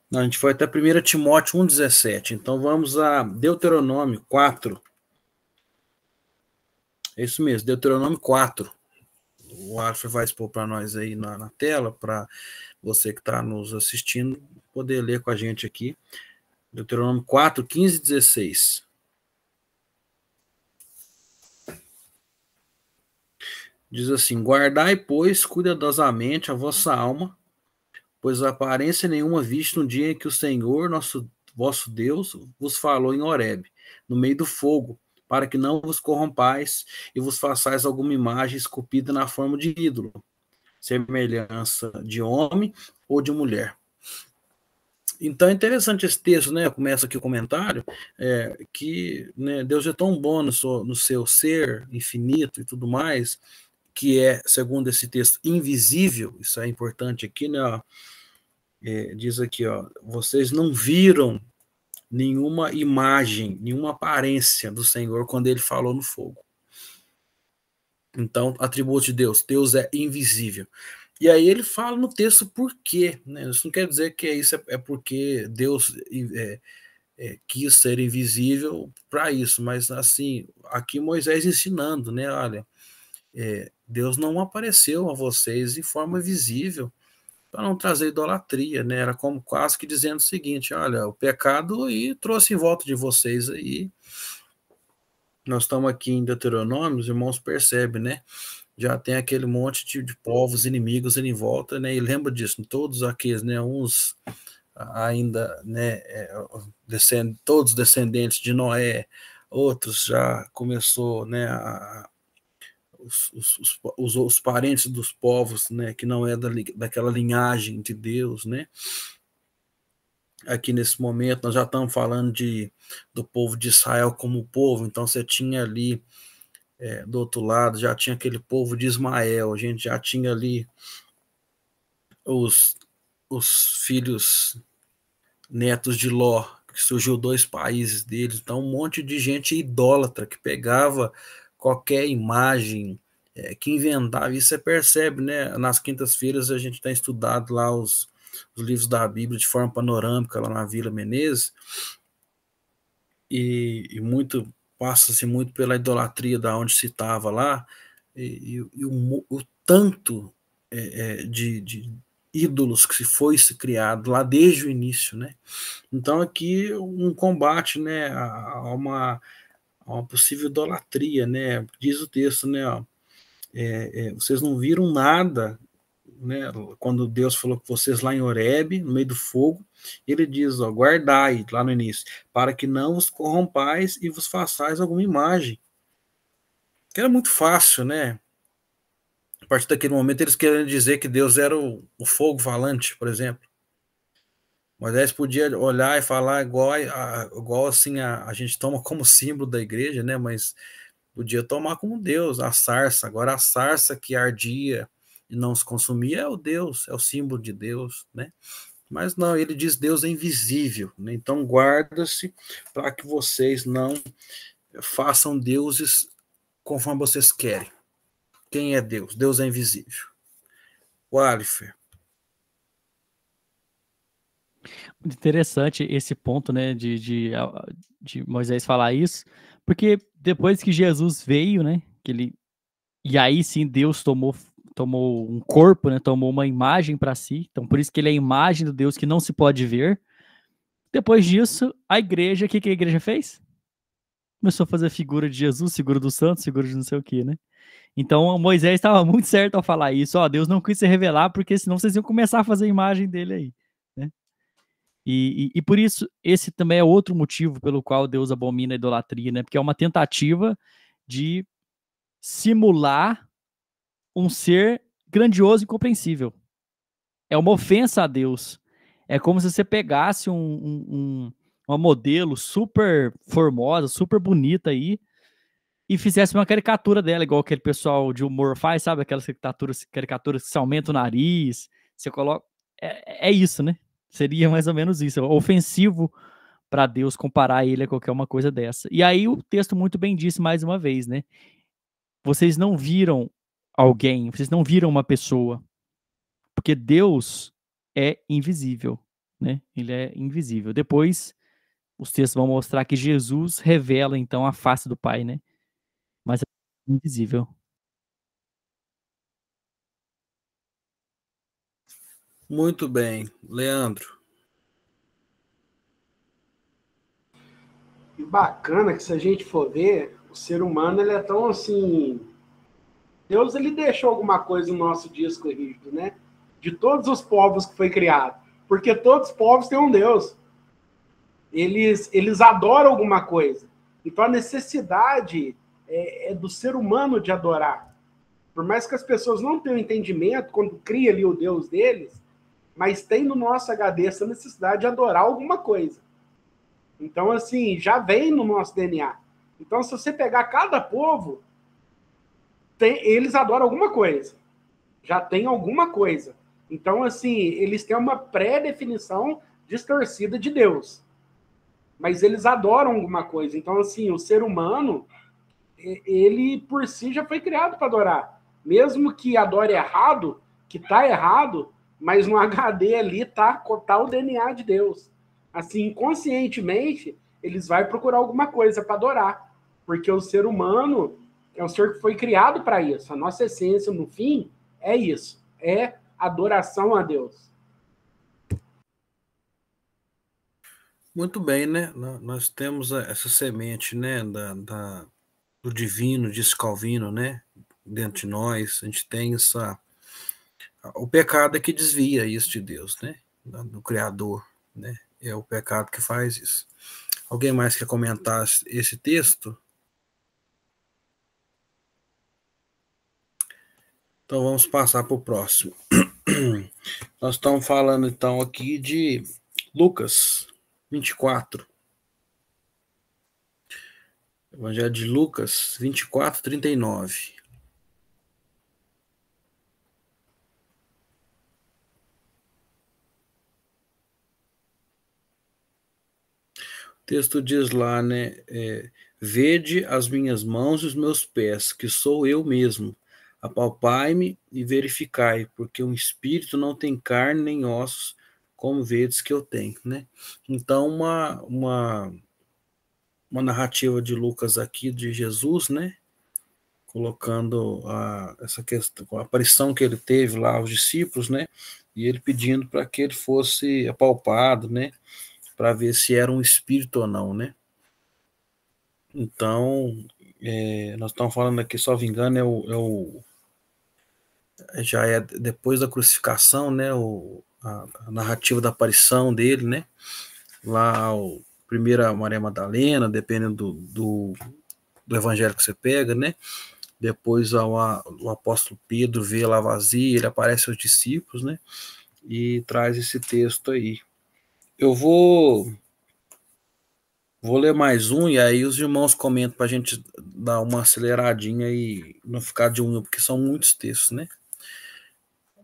[SPEAKER 1] Não, a gente foi até 1 Timóteo 1,17. Então vamos a Deuteronômio 4. É isso mesmo, Deuteronômio 4. O Alfa vai expor para nós aí na tela, para você que está nos assistindo poder ler com a gente aqui. Deuteronômio 4, 15 e 16. Diz assim: guardai, pois, cuidadosamente a vossa alma, pois aparência nenhuma viste no dia em que o Senhor, vosso Deus, vos falou em Horebe, no meio do fogo, para que não vos corrompais e vos façais alguma imagem esculpida na forma de ídolo, semelhança de homem ou de mulher. Então é interessante esse texto, né? Começa aqui o comentário, que, né, Deus é tão bom no seu ser infinito e tudo mais, que é, segundo esse texto, invisível. Isso é importante aqui, né? Diz aqui, ó, vocês não viram nenhuma imagem, nenhuma aparência do Senhor quando ele falou no fogo. Então, atributo de Deus, Deus é invisível. E aí ele fala no texto por quê, né? Isso não quer dizer que isso é porque Deus quis ser invisível para isso, mas assim, aqui Moisés ensinando, né? Olha, Deus não apareceu a vocês em forma visível para não trazer idolatria, né? Era como quase que dizendo o seguinte: olha, o pecado aí trouxe em volta de vocês aí. Nós estamos aqui em Deuteronômio, os irmãos percebem, né? Já tem aquele monte de povos inimigos em volta, né? E lembra disso, todos aqueles, né? Uns ainda, né? Todos descendentes de Noé, outros já começou, né? Os parentes dos povos, né? Que não é daquela linhagem de Deus, né? Aqui nesse momento nós já estamos falando do povo de Israel como povo, então você tinha ali do outro lado, já tinha aquele povo de Ismael, a gente já tinha ali os filhos netos de Ló, que surgiu 2 países deles, então um monte de gente idólatra que pegava qualquer imagem, que inventava. Isso você percebe, né? Nas quintas-feiras a gente tem estudado lá os livros da Bíblia de forma panorâmica lá na Vila Menezes, e muito passa-se muito pela idolatria da onde se estava lá, e o tanto de ídolos que se criado lá desde o início, né? Então aqui um combate, né, a uma possível idolatria, né? Diz o texto, né? Ó, vocês não viram nada, né? Quando Deus falou com vocês lá em Horebe, no meio do fogo, ele diz, ó, guardai, lá no início, para que não vos corrompais e vos façais alguma imagem. Que era muito fácil, né? A partir daquele momento eles querem dizer que Deus era o fogo falante, por exemplo. Moisés podia olhar e falar igual assim a gente toma como símbolo da igreja, né? Mas podia tomar como Deus, a sarça. Agora a sarça que ardia e não se consumia é o Deus, é o símbolo de Deus, né? Mas não, ele diz Deus é invisível, né? Então guarda-se para que vocês não façam deuses conforme vocês querem. Quem é Deus? Deus é invisível. O Alifer.
[SPEAKER 2] Muito interessante esse ponto, né, de Moisés falar isso, porque depois que Jesus veio, né, e aí sim Deus tomou um corpo, né, tomou uma imagem para si, então por isso que ele é a imagem do Deus que não se pode ver. Depois disso, a igreja, o que a igreja fez? Começou a fazer figura de Jesus, figura dos santos, figura de não sei o que, né? Então Moisés estava muito certo ao falar isso, ó, Deus não quis se revelar, porque senão vocês iam começar a fazer a imagem dele aí, né? E por isso, esse também é outro motivo pelo qual Deus abomina a idolatria, né? Porque é uma tentativa de simular um ser grandioso e incompreensível. É uma ofensa a Deus. É como se você pegasse uma modelo super formosa, super bonita aí, e fizesse uma caricatura dela, igual aquele pessoal de humor faz, sabe? Aquelas caricaturas que você aumenta o nariz, você coloca... É isso, né? Seria mais ou menos isso. Ofensivo para Deus comparar ele a qualquer uma coisa dessa. E aí o texto muito bem disse mais uma vez, né? Vocês não viram alguém, vocês não viram uma pessoa, porque Deus é invisível, né? Ele é invisível. Depois, os textos vão mostrar que Jesus revela, então, a face do Pai, né? Mas é invisível.
[SPEAKER 1] Muito bem. Leandro.
[SPEAKER 5] E bacana que se a gente for ver, o ser humano ele é tão assim... Deus ele deixou alguma coisa no nosso disco rígido, né? De todos os povos que foi criado. Porque todos os povos têm um Deus. Eles adoram alguma coisa. Então a necessidade é do ser humano de adorar. Por mais que as pessoas não tenham entendimento quando cria ali o Deus deles, mas tem no nosso HD essa necessidade de adorar alguma coisa. Então, assim, já vem no nosso DNA. Então, se você pegar cada povo, eles adoram alguma coisa. Já tem alguma coisa. Então, assim, eles têm uma pré-definição distorcida de Deus. Mas eles adoram alguma coisa. Então, assim, o ser humano, ele por si já foi criado para adorar. Mesmo que adore errado, que tá errado, mas no HD ali tá o DNA de Deus. Assim, inconscientemente, eles vão procurar alguma coisa para adorar. Porque o ser humano é um ser que foi criado para isso. A nossa essência, no fim, é isso. É adoração a Deus.
[SPEAKER 1] Muito bem, né? Nós temos essa semente, né, do divino, diz Calvino, né, dentro de nós. A gente tem o pecado é que desvia isso de Deus, né, do Criador, né? É o pecado que faz isso. Alguém mais quer comentar esse texto? Então vamos passar para o próximo. Nós estamos falando então aqui de Lucas 24. Evangelho de Lucas 24, 39. O texto diz lá, né? Vede as minhas mãos e os meus pés, que sou eu mesmo. Apalpai-me e verificai, porque um espírito não tem carne nem ossos, como vedes que eu tenho, né? Então, uma narrativa de Lucas aqui, de Jesus, né? Colocando essa questão, a aparição que ele teve lá aos discípulos, né? E ele pedindo para que ele fosse apalpado, né? Para ver se era um espírito ou não, né? Então, nós estamos falando aqui, só me engano, já é depois da crucificação, né? A narrativa da aparição dele, né? Lá, primeira Maria Madalena, dependendo do evangelho que você pega, né? Depois o apóstolo Pedro vê lá vazia, ele aparece aos discípulos, né? E traz esse texto aí. Eu vou ler mais um, e aí os irmãos comentam para a gente dar uma aceleradinha e não ficar de um, porque são muitos textos, né?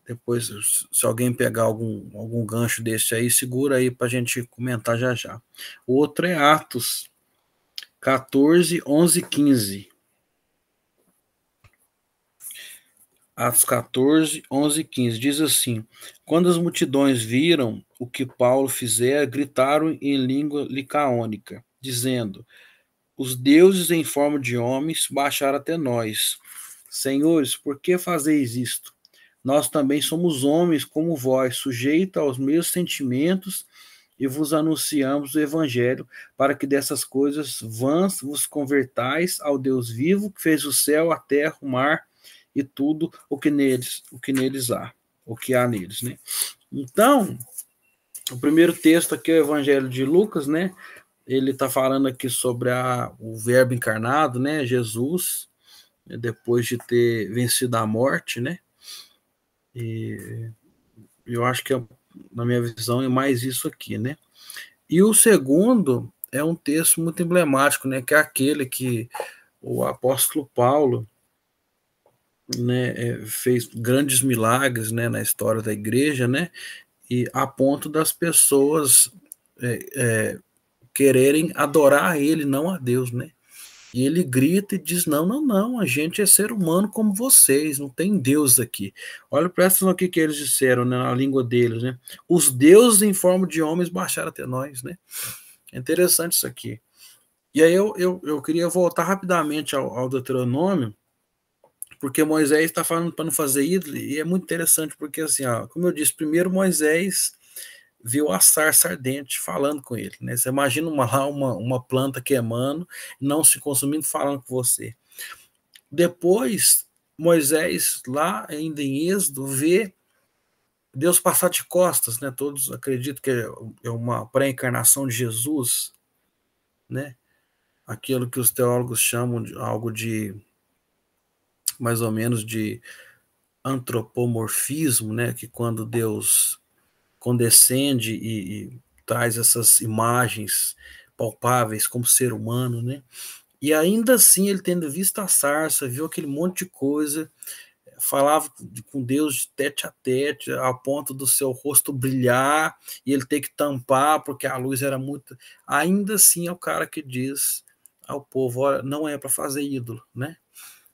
[SPEAKER 1] Depois, se alguém pegar algum gancho desse aí, segura aí para a gente comentar já já. O outro é Atos 14, 11, 15. Atos 14, 11 e 15, diz assim: quando as multidões viram o que Paulo fizera, gritaram em língua licaônica, dizendo: os deuses em forma de homens baixaram até nós. Senhores, por que fazeis isto? Nós também somos homens como vós, sujeitos aos mesmos sentimentos, e vos anunciamos o evangelho, para que dessas coisas vãs vos convertais ao Deus vivo, que fez o céu, a terra, o mar e tudo o que neles há, o que há neles, né? Então, o primeiro texto aqui é o Evangelho de Lucas, né? Ele está falando aqui sobre o Verbo encarnado, né? Jesus, depois de ter vencido a morte, né? E eu acho que, na minha visão, é mais isso aqui, né? E o segundo é um texto muito emblemático, né? Que é aquele que o apóstolo Paulo, né, fez grandes milagres, né, na história da igreja, né, e a ponto das pessoas quererem adorar a ele, não a Deus, né? E ele grita e diz: não, não, não, a gente é ser humano como vocês, não tem Deus aqui. Olha, presta atenção aqui que eles disseram, né, na língua deles, né? Os deuses em forma de homens baixaram até nós, né? É interessante isso aqui. E aí eu queria voltar rapidamente ao Deuteronômio, porque Moisés está falando para não fazer ídolo, e é muito interessante, porque assim, ó, como eu disse, primeiro Moisés viu a sarça ardente falando com ele, né? Você imagina uma planta queimando, não se consumindo, falando com você. Depois, Moisés, lá ainda em Êxodo, vê Deus passar de costas, né? Todos acreditam que é uma pré-encarnação de Jesus, né? Aquilo que os teólogos chamam de algo de, mais ou menos, de antropomorfismo, né? Que quando Deus condescende e traz essas imagens palpáveis como ser humano, né? E ainda assim, ele tendo visto a sarça, viu aquele monte de coisa, falava com Deus de tete a tete, ao ponto do seu rosto brilhar, e ele ter que tampar, porque a luz era muito... Ainda assim é o cara que diz ao povo: olha, não é para fazer ídolo, né?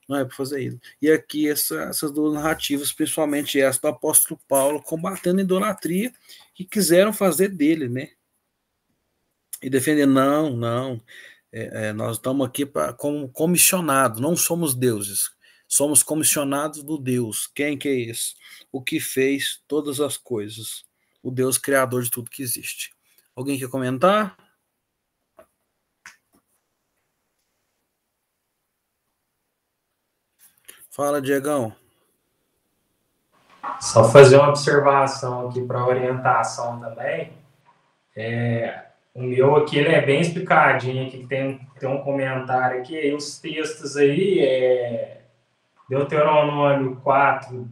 [SPEAKER 1] Não é para fazer ídolo. E aqui essas duas narrativas, principalmente essa do apóstolo Paulo, combatendo a idolatria que quiseram fazer dele, né? E defender: não, não, nós estamos aqui como comissionados, não somos deuses, somos comissionados do Deus. Quem que é esse? O que fez todas as coisas, o Deus criador de tudo que existe. Alguém quer comentar? Fala, Diegão.
[SPEAKER 3] Só fazer uma observação aqui para orientação também. O meu aqui ele é bem explicadinho, aqui tem um comentário aqui, aí os textos aí, Deuteronômio 4,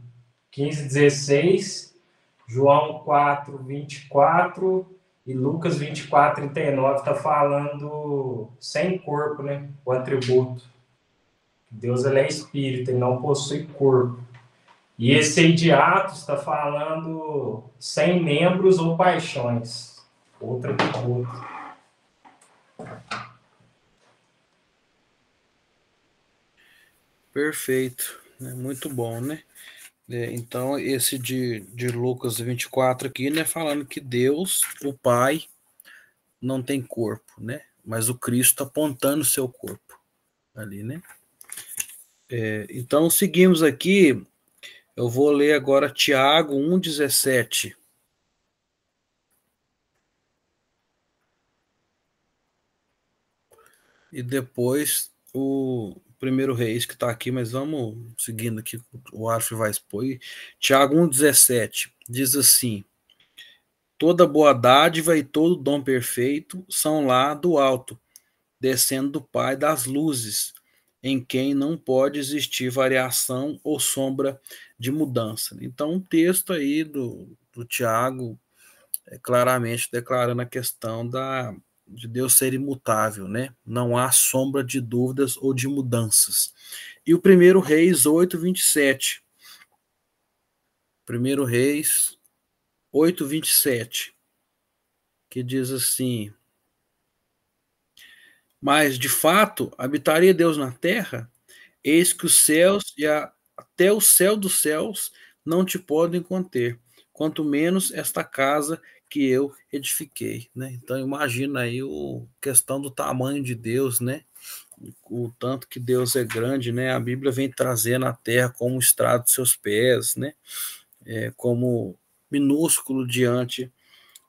[SPEAKER 3] 15, 16, João 4, 24 e Lucas 24, 39, está falando sem corpo, né? O atributo. Deus ele é espírito, ele não possui corpo. E esse aí de Atos está falando sem membros ou paixões. Outro atributo.
[SPEAKER 1] Perfeito, muito bom, né? Então, esse de Lucas 24 aqui, né, falando que Deus, o Pai, não tem corpo, né? Mas o Cristo apontando o seu corpo ali, né? Então, seguimos aqui. Eu vou ler agora Tiago 1,17. E depois o primeiro Reis que está aqui, mas vamos seguindo aqui, o Arf vai expor. Tiago 1,17 diz assim: toda boa dádiva e todo dom perfeito são lá do alto, descendo do Pai das luzes, em quem não pode existir variação ou sombra de mudança. Então, um texto aí do Tiago, claramente declarando a questão de Deus ser imutável, né? Não há sombra de dúvidas ou de mudanças. E o 1 Reis 8, 27. 1 Reis 8, 27. Que diz assim: mas, de fato, habitaria Deus na terra? Eis que os céus até o céu dos céus não te podem conter, quanto menos esta casa que eu edifiquei, né? Então imagina aí a questão do tamanho de Deus, né? O tanto que Deus é grande, né? A Bíblia vem trazendo a terra como o estrado de seus pés, né? Como minúsculo diante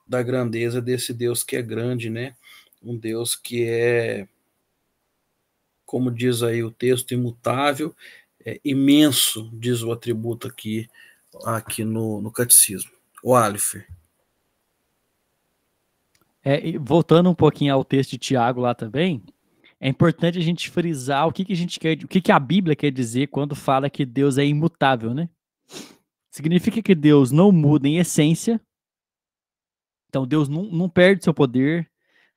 [SPEAKER 1] da grandeza desse Deus que é grande, né? Um Deus que é, como diz aí o texto, imutável, imenso, diz o atributo aqui no catecismo. O Alifer.
[SPEAKER 2] Voltando um pouquinho ao texto de Tiago lá também, é importante a gente frisar o que a gente quer, o que a Bíblia quer dizer quando fala que Deus é imutável, né? Significa que Deus não muda em essência, então Deus não perde seu poder,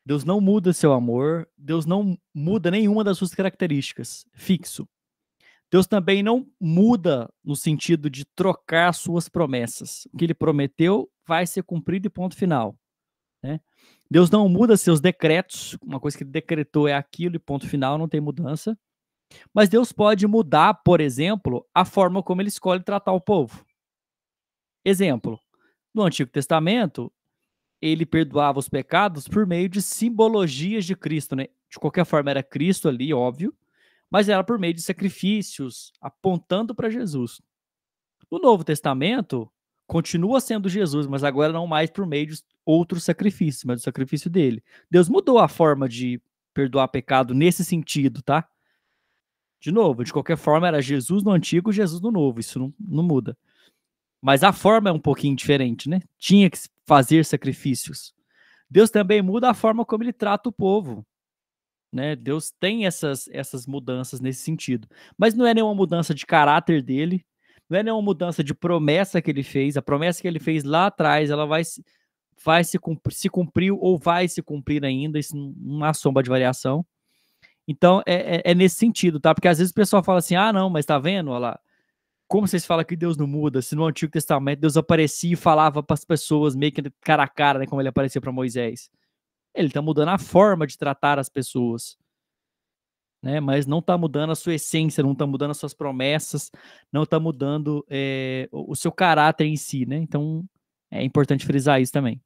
[SPEAKER 2] Deus não muda seu amor, Deus não muda nenhuma das suas características, fixo. Deus também não muda no sentido de trocar suas promessas. O que ele prometeu vai ser cumprido e ponto final, né? Deus não muda seus decretos, uma coisa que ele decretou é aquilo e ponto final, não tem mudança. Mas Deus pode mudar, por exemplo, a forma como ele escolhe tratar o povo. Exemplo, no Antigo Testamento, ele perdoava os pecados por meio de simbologias de Cristo, né? De qualquer forma, era Cristo ali, óbvio, mas era por meio de sacrifícios, apontando para Jesus. No Novo Testamento, continua sendo Jesus, mas agora não mais por meio de outros sacrifícios, mas do sacrifício dele. Deus mudou a forma de perdoar pecado nesse sentido, tá? De novo, de qualquer forma, era Jesus no Antigo, Jesus no Novo, isso não muda. Mas a forma é um pouquinho diferente, né? Tinha que fazer sacrifícios. Deus também muda a forma como ele trata o povo, né? Deus tem essas mudanças nesse sentido. Mas não é nenhuma mudança de caráter dele, não é nenhuma mudança de promessa que ele fez. A promessa que ele fez lá atrás, ela vai se cumpriu ou vai se cumprir ainda, isso não há sombra de variação. Então, é nesse sentido, tá? Porque às vezes o pessoal fala assim, ah, não, mas tá vendo, olha lá, como vocês falam que Deus não muda, se no Antigo Testamento Deus aparecia e falava para as pessoas meio que cara a cara, né, como ele apareceu para Moisés. Ele está mudando a forma de tratar as pessoas, né, mas não está mudando a sua essência, não está mudando as suas promessas, não está mudando o seu caráter em si, né? Então é importante frisar isso também.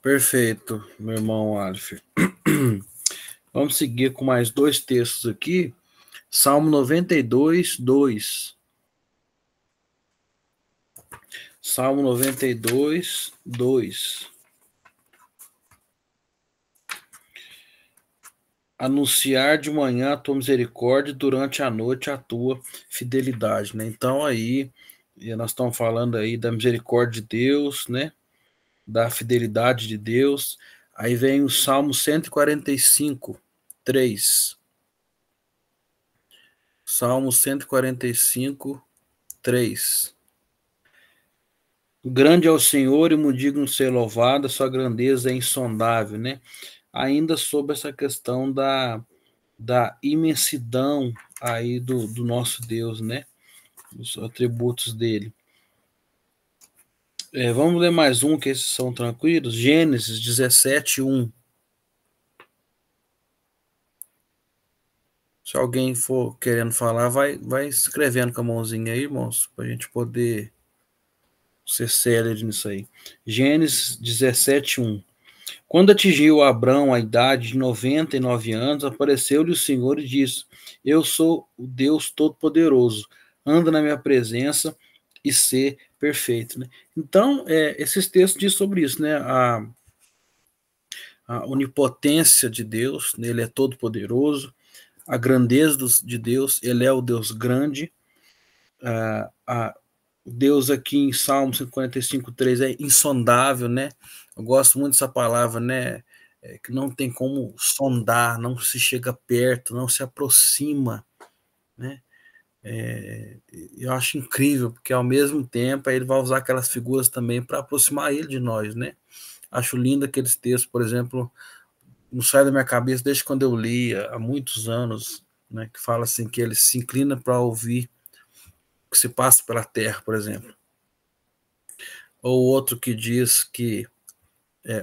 [SPEAKER 1] Perfeito, meu irmão Aleph. Vamos seguir com mais 2 textos aqui. Salmo 92, 2. Salmo 92, 2. Anunciar de manhã a tua misericórdia, durante a noite a tua fidelidade, né? Então aí, nós estamos falando aí da misericórdia de Deus, né? Da fidelidade de Deus. Aí vem o Salmo 145, 3. Salmo 145, 3. Grande é o Senhor e muito digno de ser louvado, a sua grandeza é insondável, né? Ainda sobre essa questão da imensidão aí do nosso Deus, né? Os atributos dele. Vamos ler mais um, que esses são tranquilos. Gênesis 17, 1. Se alguém for querendo falar, vai escrevendo com a mãozinha aí, irmãos, para a gente poder ser célere nisso aí. Gênesis 17, 1. Quando atingiu Abrão a idade de 99 anos, apareceu-lhe o Senhor e disse: Eu sou o Deus Todo-Poderoso, anda na minha presença e ser perfeito. Né? Então, esses textos dizem sobre isso, né? A onipotência de Deus, né? Ele é todo-poderoso, a grandeza de Deus, ele é o Deus grande. Deus aqui em Salmo 145, 3 é insondável, né? Eu gosto muito dessa palavra, né? Que não tem como sondar, não se chega perto, não se aproxima, né? Eu acho incrível, porque ao mesmo tempo ele vai usar aquelas figuras também para aproximar ele de nós, né? Acho lindo aqueles textos, por exemplo, não sai da minha cabeça desde quando eu li há muitos anos, né? Que fala assim que ele se inclina para ouvir o que se passa pela terra, por exemplo. Ou outro que diz que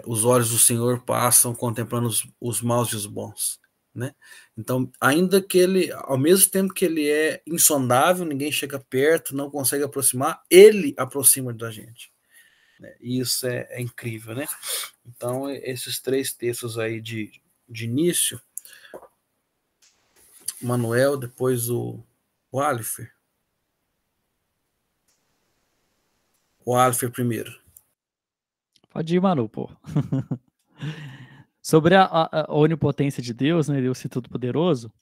[SPEAKER 1] os olhos do Senhor passam contemplando os maus e os bons, né? Então, ainda que ele, ao mesmo tempo que ele é insondável, ninguém chega perto, não consegue aproximar, ele aproxima da gente, né? E isso é incrível, né? Então, esses 3 textos aí de início, Manuel, depois o Aleph. O Aleph primeiro.
[SPEAKER 2] Pode ir, Manu, pô. Sobre a onipotência de Deus, né? Deus ser todo-poderoso.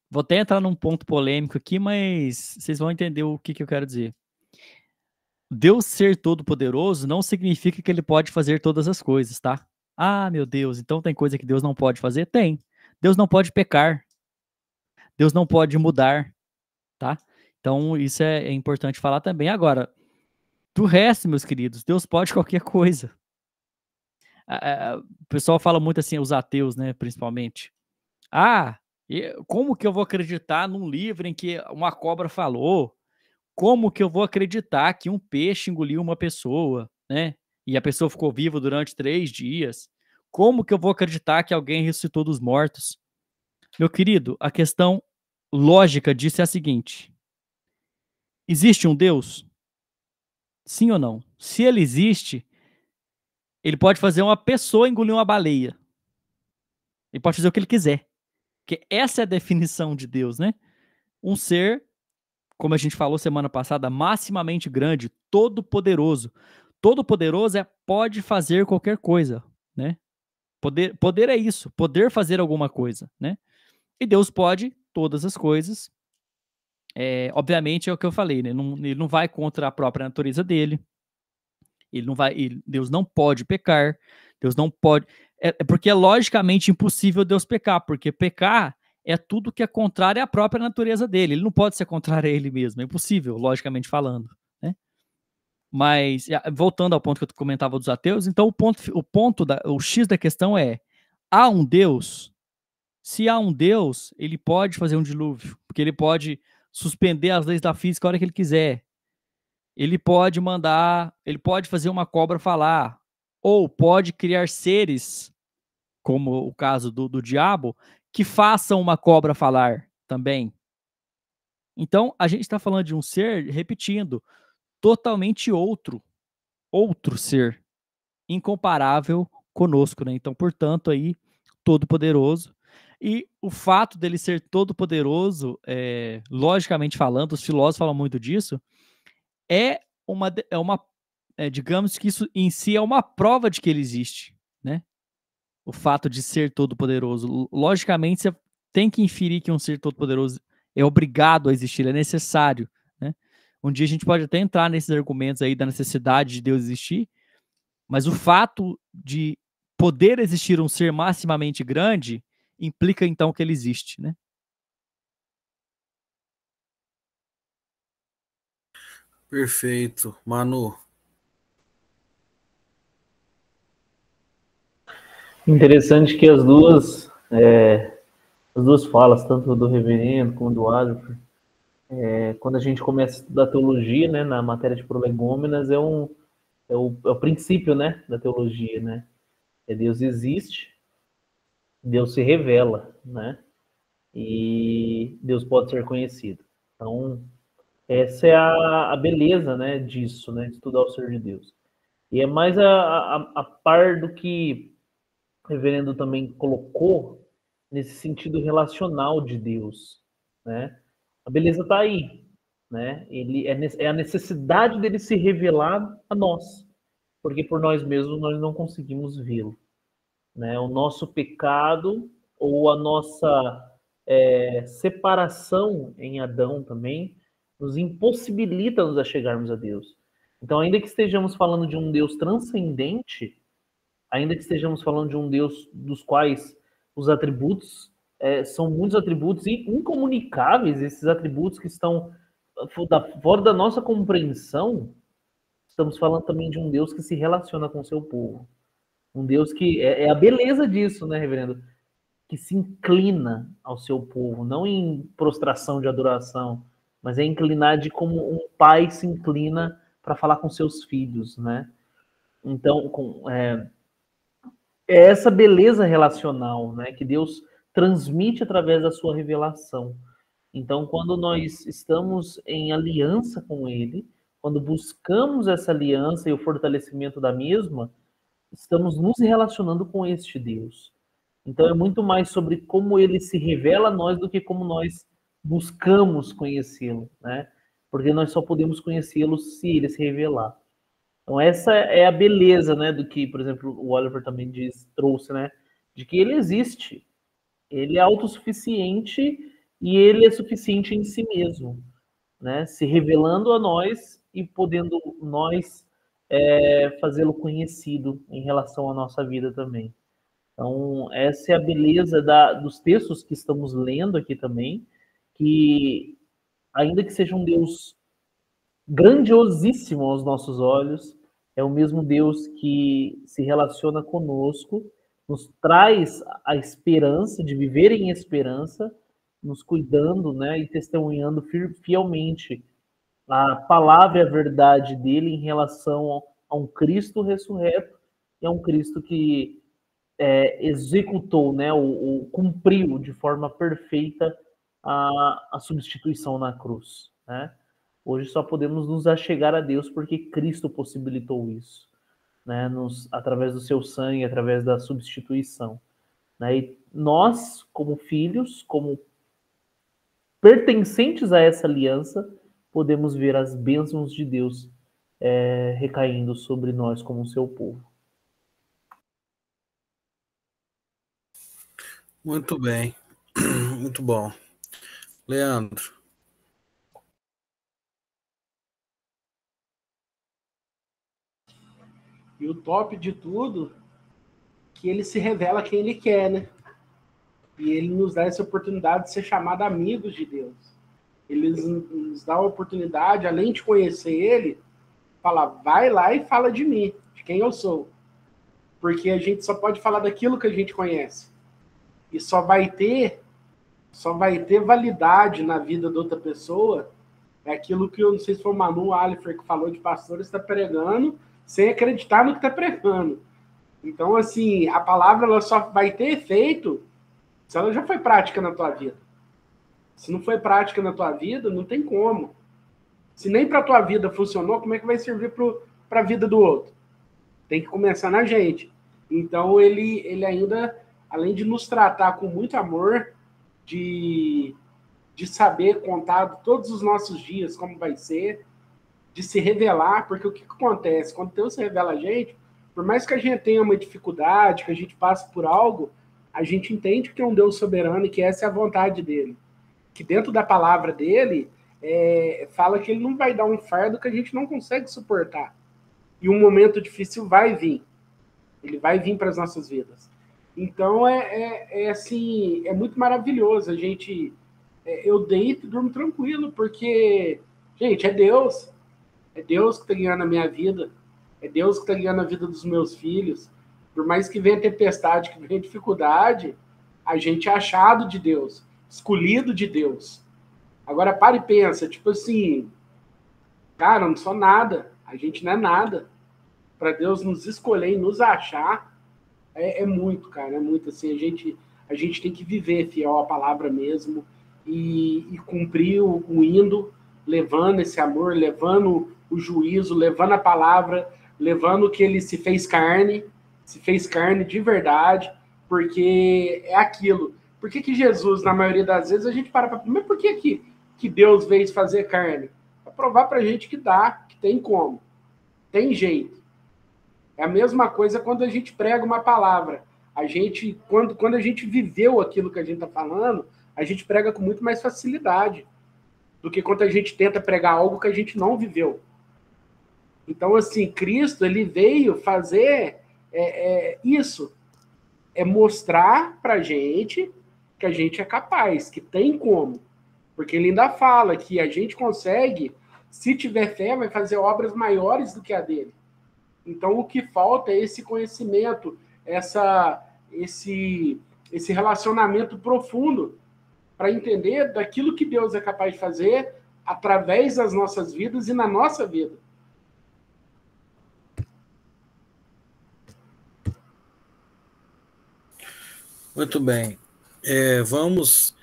[SPEAKER 2] Vou até entrar num ponto polêmico aqui, mas vocês vão entender o que eu quero dizer. Deus ser todo-poderoso não significa que ele pode fazer todas as coisas, tá? Ah, meu Deus, então tem coisa que Deus não pode fazer? Tem. Deus não pode pecar. Deus não pode mudar, tá? Então, isso é importante falar também. Agora, do resto, meus queridos, Deus pode qualquer coisa. O pessoal fala muito assim, os ateus, né, principalmente. Como que eu vou acreditar num livro em que uma cobra falou? Como que eu vou acreditar que um peixe engoliu uma pessoa, né? E a pessoa ficou viva durante 3 dias? Como que eu vou acreditar que alguém ressuscitou dos mortos? Meu querido, a questão lógica disso é a seguinte: existe um Deus? Sim ou não? Se ele existe, ele pode fazer uma pessoa engolir uma baleia. Ele pode fazer o que ele quiser. Porque essa é a definição de Deus, né? Um ser, como a gente falou semana passada, maximamente grande, todo-poderoso. Todo-poderoso pode fazer qualquer coisa, né? Poder é isso, poder fazer alguma coisa, né? E Deus pode todas as coisas. Obviamente é o que eu falei, né? Ele não vai contra a própria natureza dele. Deus não pode pecar. Deus não pode. Porque é logicamente impossível Deus pecar, porque pecar é tudo que é contrário à própria natureza dele. Ele não pode ser contrário a ele mesmo, é impossível, logicamente falando, né? Mas, voltando ao ponto que eu comentava dos ateus, então o X da questão é: há um Deus? Se há um Deus, ele pode fazer um dilúvio, porque ele pode suspender as leis da física a hora que ele quiser. Ele pode fazer uma cobra falar, ou pode criar seres, como o caso do diabo, que façam uma cobra falar também. Então, a gente está falando de um ser, repetindo, totalmente outro ser, incomparável conosco, né? Então, portanto, aí, todo-poderoso. E o fato dele ser todo-poderoso, logicamente falando, os filósofos falam muito disso, digamos que isso em si é uma prova de que ele existe, né? O fato de ser todo-poderoso. Logicamente, você tem que inferir que um ser todo-poderoso é obrigado a existir, é necessário, né? Um dia a gente pode até entrar nesses argumentos aí da necessidade de Deus existir, mas o fato de poder existir um ser maximamente grande implica então que ele existe, né?
[SPEAKER 1] Perfeito. Manu.
[SPEAKER 4] Interessante que as duas falas, tanto do reverendo como do Adolfo, quando a gente começa a estudar teologia, né, na matéria de prolegômenas, é o princípio, né, da teologia, né? Deus existe, Deus se revela, né? E Deus pode ser conhecido. Então, essa é a beleza, né, disso, né, de estudar o ser de Deus. E é mais a par do que o reverendo também colocou nesse sentido relacional de Deus, né? A beleza está aí, né? Ele é a necessidade dele se revelar a nós, porque por nós mesmos nós não conseguimos vê-lo, né? O nosso pecado ou a nossa separação em Adão também nos impossibilita nos a chegarmos a Deus. Então, ainda que estejamos falando de um Deus transcendente, ainda que estejamos falando de um Deus dos quais os atributos são muitos atributos incomunicáveis, esses atributos que estão fora da nossa compreensão, estamos falando também de um Deus que se relaciona com o seu povo. Um Deus que é a beleza disso, né, reverendo? Que se inclina ao seu povo, não em prostração de adoração, mas é inclinar de como um pai se inclina para falar com seus filhos, né? Então, é essa beleza relacional, né, que Deus transmite através da sua revelação. Então, quando nós estamos em aliança com Ele, quando buscamos essa aliança e o fortalecimento da mesma, estamos nos relacionando com este Deus. Então, é muito mais sobre como Ele se revela a nós do que como nós buscamos conhecê-lo, né? Porque nós só podemos conhecê-lo se Ele se revelar. Então, essa é a beleza, né, do que, por exemplo, o Oliver também trouxe, né, de que ele existe, ele é autossuficiente e ele é suficiente em si mesmo, né, se revelando a nós e podendo nós fazê-lo conhecido em relação à nossa vida também. Então, essa é a beleza dos textos que estamos lendo aqui também, que ainda que seja um Deus grandiosíssimo aos nossos olhos, É o mesmo Deus que se relaciona conosco, nos traz a esperança de viver em esperança, nos cuidando, né, e testemunhando fielmente a palavra e a verdade dele em relação a um Cristo ressurreto e a um Cristo que executou, né, cumpriu de forma perfeita a substituição na cruz, né? Hoje só podemos nos achegar a Deus porque Cristo possibilitou isso, né, através do seu sangue, através da substituição, né? E nós, como filhos, como pertencentes a essa aliança, podemos ver as bênçãos de Deus recaindo sobre nós como seu povo.
[SPEAKER 1] Muito bem, muito bom. Leandro.
[SPEAKER 5] E o top de tudo, que ele se revela quem ele quer, né? E ele nos dá essa oportunidade de ser chamado amigos de Deus. Ele nos dá a oportunidade, além de conhecer ele, falar, vai lá e fala de mim, de quem eu sou. Porque a gente só pode falar daquilo que a gente conhece. E só vai ter validade na vida de outra pessoa, é aquilo que eu não sei se foi o Manu Alifer que falou de pastor, está pregando sem acreditar no que está pregando. Então, assim, a palavra ela só vai ter efeito se ela já foi prática na tua vida. Se não foi prática na tua vida, não tem como. Se nem para a tua vida funcionou, como é que vai servir para a vida do outro? Tem que começar na gente. Então, ele ainda, além de nos tratar com muito amor, de saber contar todos os nossos dias, como vai ser, de se revelar, porque o que acontece? Quando Deus se revela a gente, por mais que a gente tenha uma dificuldade, que a gente passe por algo, a gente entende que é um Deus soberano e que essa é a vontade dele. Que dentro da palavra dele, fala que ele não vai dar um fardo que a gente não consegue suportar. E um momento difícil vai vir. Ele vai vir para as nossas vidas. Então, assim, é muito maravilhoso. A gente... eu deito e durmo tranquilo, porque, gente, é Deus. É Deus que está guiando a minha vida. É Deus que está guiando a vida dos meus filhos. Por mais que venha tempestade, que venha dificuldade, a gente é achado de Deus, escolhido de Deus. Agora, para e pensa, tipo assim, cara, eu não sou nada. A gente não é nada. Para Deus nos escolher e nos achar, é muito, cara. É muito assim. A gente tem que viver fiel à palavra mesmo e cumprir o indo, levando esse amor, levando o juízo, levando a palavra, levando que ele se fez carne de verdade, porque é aquilo. Por que Jesus, na maioria das vezes, a gente para mas por que Deus veio fazer carne? Para provar para a gente que dá, que tem como, tem jeito. É a mesma coisa quando a gente prega uma palavra. Quando a gente viveu aquilo que a gente está falando, a gente prega com muito mais facilidade do que quando a gente tenta pregar algo que a gente não viveu. Então, assim, Cristo, ele veio fazer isso. É mostrar pra gente que a gente é capaz, que tem como. Porque ele ainda fala que a gente consegue, se tiver fé, vai fazer obras maiores do que a dele. Então, o que falta é esse conhecimento, esse relacionamento profundo para entender daquilo que Deus é capaz de fazer através das nossas vidas e na nossa vida.
[SPEAKER 1] Muito bem. Vamos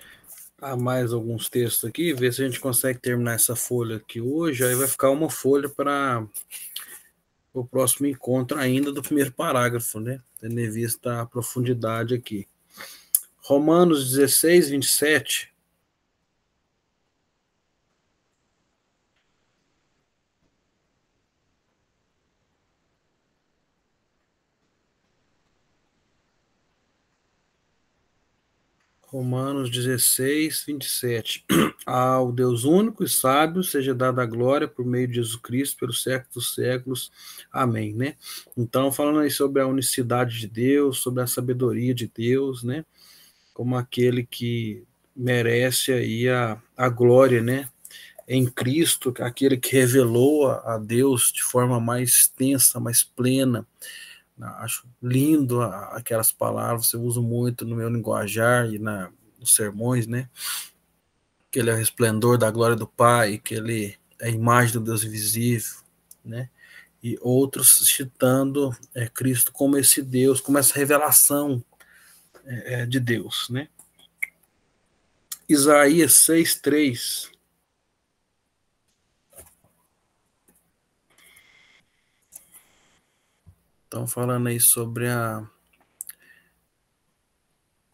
[SPEAKER 1] a mais alguns textos aqui, ver se a gente consegue terminar essa folha aqui hoje. Aí vai ficar uma folha para o próximo encontro ainda do primeiro parágrafo, né? Tendo em vista a profundidade aqui. Romanos 16, 27. Romanos 16, 27. Ao Deus único e sábio seja dada a glória por meio de Jesus Cristo pelos séculos dos séculos. Amém, né? Então, falando aí sobre a unicidade de Deus, sobre a sabedoria de Deus, né? Como aquele que merece aí a glória, né? em Cristo, aquele que revelou a Deus de forma mais extensa, mais plena. Acho lindo aquelas palavras, eu uso muito no meu linguajar e nos sermões, né? Que ele é o resplendor da glória do Pai, que ele é a imagem do Deus invisível, né? E outros citando Cristo como esse Deus, como essa revelação de Deus, né? Isaías 6:3. Estão falando aí sobre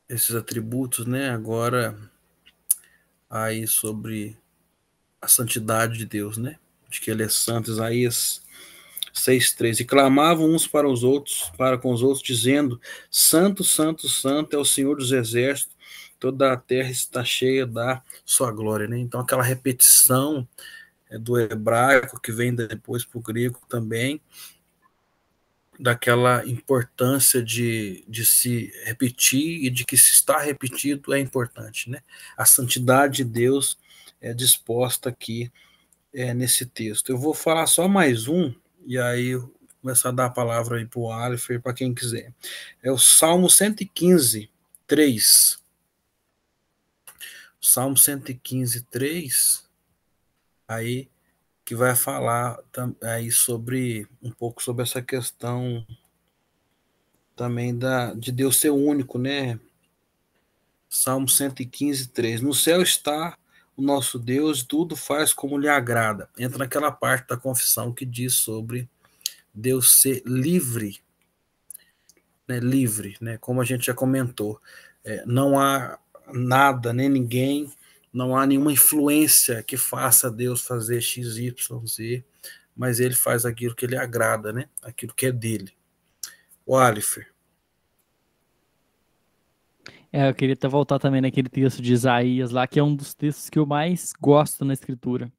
[SPEAKER 1] esses atributos, né? Agora aí sobre a santidade de Deus, né? De que ele é santo. Isaías 6:3. E clamavam uns para os outros, para com os outros, dizendo: Santo, Santo, Santo é o Senhor dos Exércitos, toda a terra está cheia da sua glória, né? Então aquela repetição do hebraico que vem depois para o grego também, daquela importância de se repetir e de que se está repetido é importante, né? A santidade de Deus é disposta aqui nesse texto. Eu vou falar só mais um, e aí eu vou começar a dar a palavra aí para o Alifer, para quem quiser. É o Salmo 115, 3. Salmo 115, 3, aí que vai falar aí sobre um pouco sobre essa questão também de Deus ser único, né? Salmo 115, 3. No céu está o nosso Deus, tudo faz como lhe agrada. Entra naquela parte da confissão que diz sobre Deus ser livre, né? Livre, né? Como a gente já comentou. Não há nada, nem ninguém, não há nenhuma influência que faça Deus fazer X, Y, Z, mas ele faz aquilo que lhe agrada, né? Aquilo que é dele. O Alifer.
[SPEAKER 2] Eu queria até voltar também naquele texto de Isaías lá, que é um dos textos que eu mais gosto na Escritura.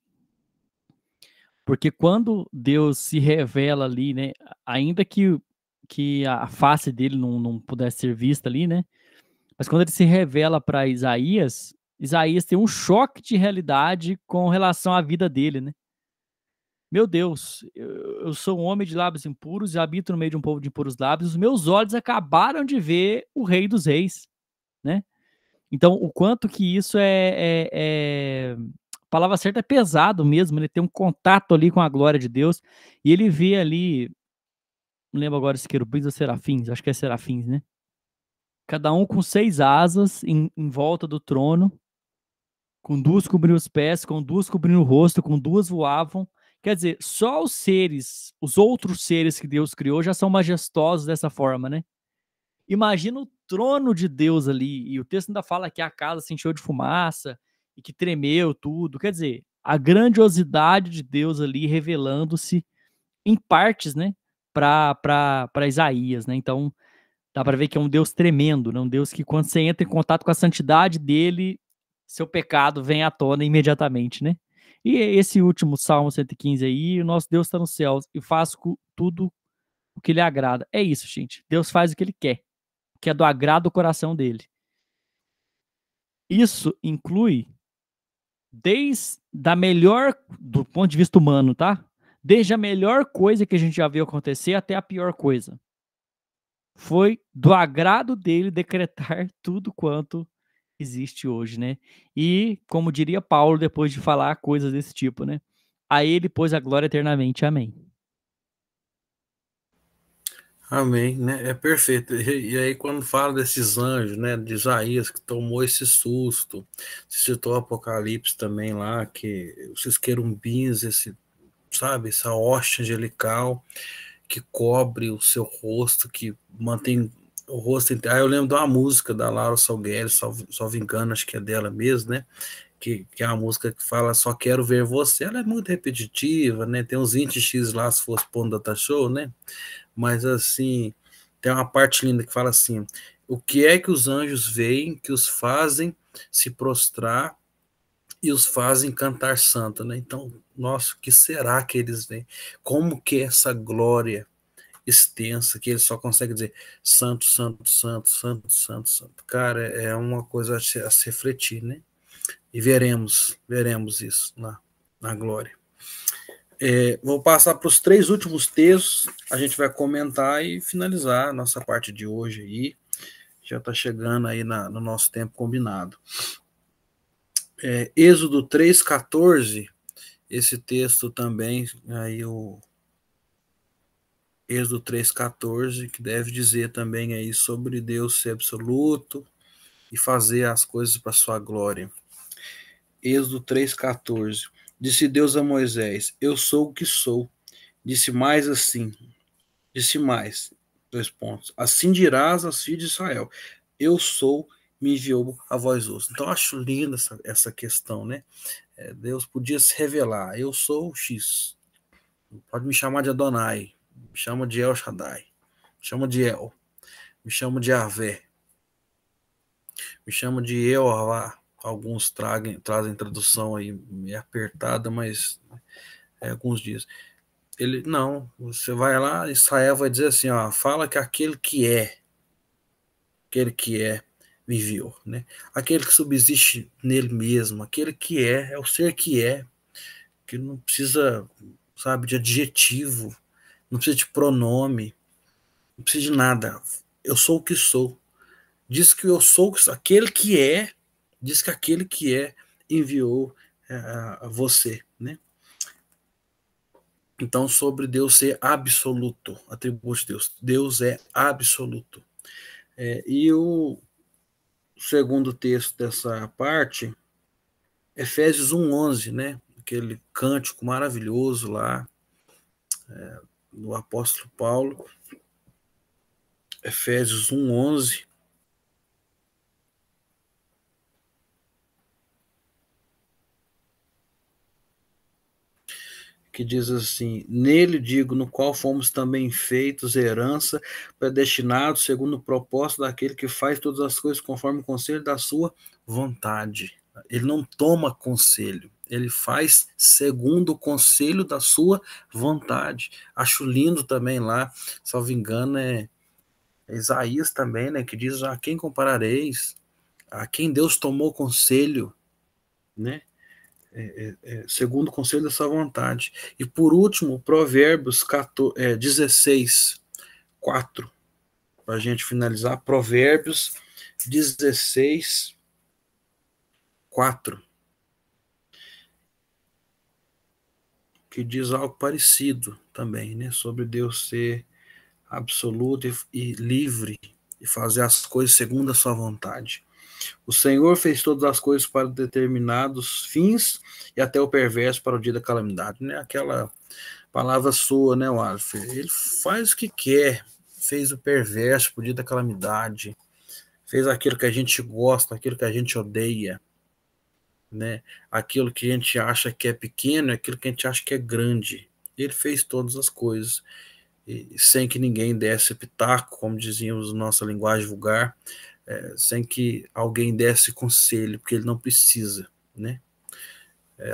[SPEAKER 2] Porque quando Deus se revela ali, né, ainda que a face dele não pudesse ser vista ali, né, mas quando ele se revela para Isaías, Isaías tem um choque de realidade com relação à vida dele, né? Meu Deus, eu sou um homem de lábios impuros e habito no meio de um povo de impuros lábios, os meus olhos acabaram de ver o Rei dos Reis, né? Então, o quanto que isso a palavra certa é pesado mesmo, ele tem um contato ali com a glória de Deus, e ele vê ali, não lembro agora se querubins ou serafins, acho que é serafins, né? Cada um com 6 asas em volta do trono, com 2 cobrindo os pés, com 2 cobrindo o rosto, com 2 voavam. Quer dizer, só os outros seres que Deus criou já são majestosos dessa forma, né? Imagina o trono de Deus ali, e o texto ainda fala que a casa se encheu de fumaça e que tremeu tudo. Quer dizer, a grandiosidade de Deus ali revelando-se em partes, né, para Isaías, né? Então, dá para ver que é um Deus tremendo, né? Um Deus que quando você entra em contato com a santidade dele, seu pecado vem à tona imediatamente, né? E esse último Salmo 115 aí, o nosso Deus está nos céus e faz tudo o que lhe agrada. É isso, gente. Deus faz o que ele quer, que é do agrado do coração dele. Isso inclui desde a melhor, do ponto de vista humano, tá? Desde a melhor coisa que a gente já viu acontecer até a pior coisa. Foi do agrado dele decretar tudo quanto existe hoje, né? E, como diria Paulo, depois de falar coisas desse tipo, né? A ele pôs a glória eternamente. Amém.
[SPEAKER 1] Amém, né? É perfeito. E aí, quando fala desses anjos, né, de Isaías, que tomou esse susto, se citou o Apocalipse também lá, que esses querubins, sabe, essa hoste angelical que cobre o seu rosto, que mantém o rosto. Eu lembro de uma música da Laura Salgueiro, salvo engano, acho que é dela mesmo, né? Que é uma música que fala Só Quero Ver Você. Ela é muito repetitiva, né? Tem uns 20x lá, se fosse Pão Data Show, né? Mas assim, tem uma parte linda que fala assim: o que é que os anjos veem que os fazem se prostrar e os fazem cantar santo, né? Então, nossa, o que será que eles veem? Como que é essa glória extensa que eles só conseguem dizer santo, santo, santo, santo, santo, santo? Cara, é uma coisa a se refletir, né? E veremos isso lá. na glória. Vou passar para os 3 últimos textos, a gente vai comentar e finalizar a nossa parte de hoje aí. Já está chegando aí no nosso tempo combinado. Êxodo 3,14, esse texto também, aí o Êxodo 3,14, que deve dizer também aí sobre Deus ser absoluto e fazer as coisas para sua glória. Êxodo 3,14. Disse Deus a Moisés: eu sou o que sou. Disse mais: 2 pontos. Assim dirás aos filhos de Israel: eu sou, me enviou a vós outros. Então, eu acho linda essa questão, né? Deus podia se revelar: eu sou o X. Pode me chamar de Adonai, me chama de El Shaddai, me chama de El, me chama de Yahvé, me chama de Yehová. Alguns trazem tradução aí meio apertada, mas alguns dias. Não, você vai lá, Israel vai dizer assim, ó, fala que aquele que é, me enviou, né? Aquele que subsiste nele mesmo, aquele que é o ser que não precisa, sabe, de adjetivo, não precisa de pronome, não precisa de nada. Eu sou o que sou. Diz que eu sou aquele que é, diz que aquele que é enviou a você, né? Então, sobre Deus ser absoluto, atributo de Deus. Deus é absoluto. E o segundo texto dessa parte, Efésios 1:11, né? Aquele cântico maravilhoso lá, do apóstolo Paulo. Efésios 1:11. Que diz assim: nele digo, no qual fomos também feitos herança, predestinados segundo o propósito daquele que faz todas as coisas conforme o conselho da sua vontade. Ele não toma conselho, ele faz segundo o conselho da sua vontade. Acho lindo também lá, salvo engano, Isaías também, né, que diz: a quem comparareis? A quem Deus tomou conselho, né? Segundo o conselho da sua vontade. E por último, Provérbios 16, 4, para a gente finalizar. Provérbios 16, 4, que diz algo parecido também, né, sobre Deus ser absoluto e livre e fazer as coisas segundo a sua vontade. O Senhor fez todas as coisas para determinados fins e até o perverso para o dia da calamidade, né? Aquela palavra sua, né, Walter? Ele faz o que quer, fez o perverso para o dia da calamidade, fez aquilo que a gente gosta, aquilo que a gente odeia, né? Aquilo que a gente acha que é pequeno, aquilo que a gente acha que é grande. Ele fez todas as coisas e sem que ninguém desse pitaco, como dizíamos na nossa linguagem vulgar, sem que alguém desse conselho, porque ele não precisa, né?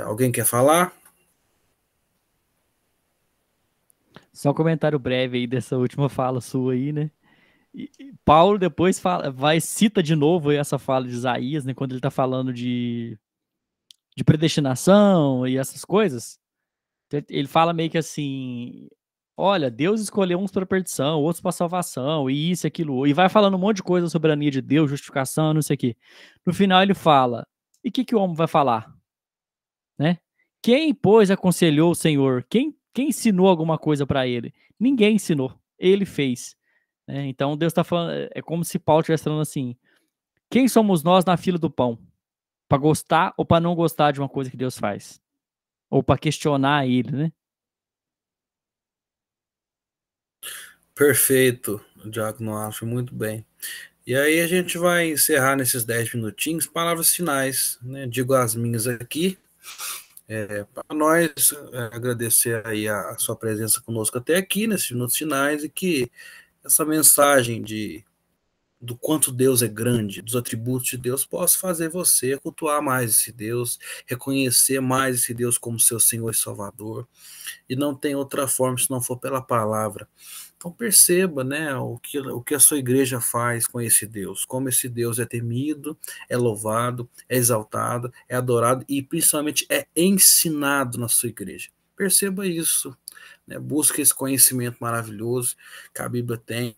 [SPEAKER 1] Alguém quer falar?
[SPEAKER 2] Só um comentário breve aí dessa última fala sua aí, né? Paulo depois cita de novo essa fala de Isaías, né? Quando ele está falando de predestinação e essas coisas. Ele fala meio que assim: olha, Deus escolheu uns para perdição, outros para salvação, e isso, aquilo, e vai falando um monte de coisa, soberania de Deus, justificação, não sei o quê. No final ele fala: e o que o homem vai falar? Né? Quem, pois, aconselhou o Senhor? Quem ensinou alguma coisa para ele? Ninguém ensinou, ele fez. Né? Então Deus está falando, é como se Paulo estivesse falando assim: quem somos nós na fila do pão? Para gostar ou para não gostar de uma coisa que Deus faz? Ou para questionar ele, né?
[SPEAKER 1] Perfeito, Diácono Alfa, muito bem. E aí a gente vai encerrar nesses 10 minutinhos, palavras finais, né? Digo as minhas aqui, para nós agradecer aí a sua presença conosco até aqui, nesses minutos finais, e que essa mensagem do quanto Deus é grande, dos atributos de Deus, possa fazer você cultuar mais esse Deus, reconhecer mais esse Deus como seu Senhor e Salvador, e não tem outra forma se não for pela palavra, Então perceba, né, o que a sua igreja faz com esse Deus, como esse Deus é temido, é louvado, é exaltado, é adorado e principalmente é ensinado na sua igreja. Perceba isso, né? Busque esse conhecimento maravilhoso que a Bíblia tem.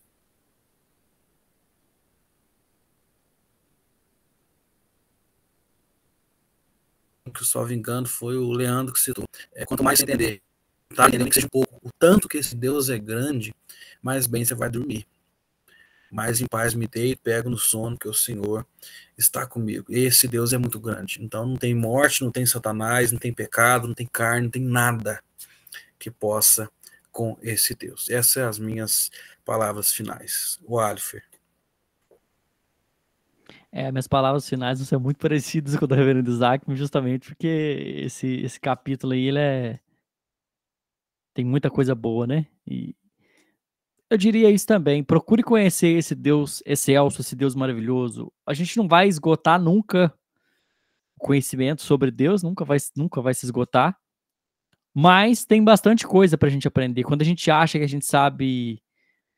[SPEAKER 1] Que só vingando foi o Leandro que citou. Quanto mais você entender, tá entendendo que seja um pouco, o tanto que esse Deus é grande, mais bem você vai dormir. Mais em paz me deito, pego no sono, que o Senhor está comigo. Esse Deus é muito grande. Então não tem morte, não tem Satanás, não tem pecado, não tem carne, não tem nada que possa com esse Deus. Essas são as minhas palavras finais. O Alifer.
[SPEAKER 2] Minhas palavras finais vão ser muito parecidas com o do Reverendo Isaac, justamente porque esse capítulo aí, tem muita coisa boa, né? E eu diria isso também. Procure conhecer esse Deus excelso, esse Deus maravilhoso. A gente não vai esgotar nunca o conhecimento sobre Deus, nunca vai se esgotar. Mas tem bastante coisa pra gente aprender. Quando a gente acha que a gente sabe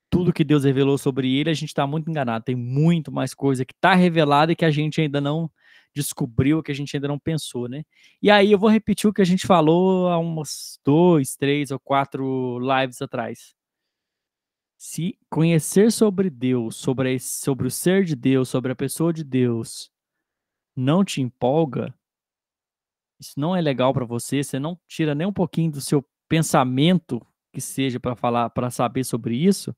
[SPEAKER 2] tudo que Deus revelou sobre ele, a gente tá muito enganado. Tem muito mais coisa que tá revelada e que a gente ainda não descobriu, que a gente ainda não pensou, né? E aí eu vou repetir o que a gente falou há umas 2, 3 ou 4 lives atrás. Se conhecer sobre Deus, sobre o ser de Deus, sobre a pessoa de Deus, não te empolga, isso não é legal para você, você não tira nem um pouquinho do seu pensamento que seja para falar, para saber sobre isso,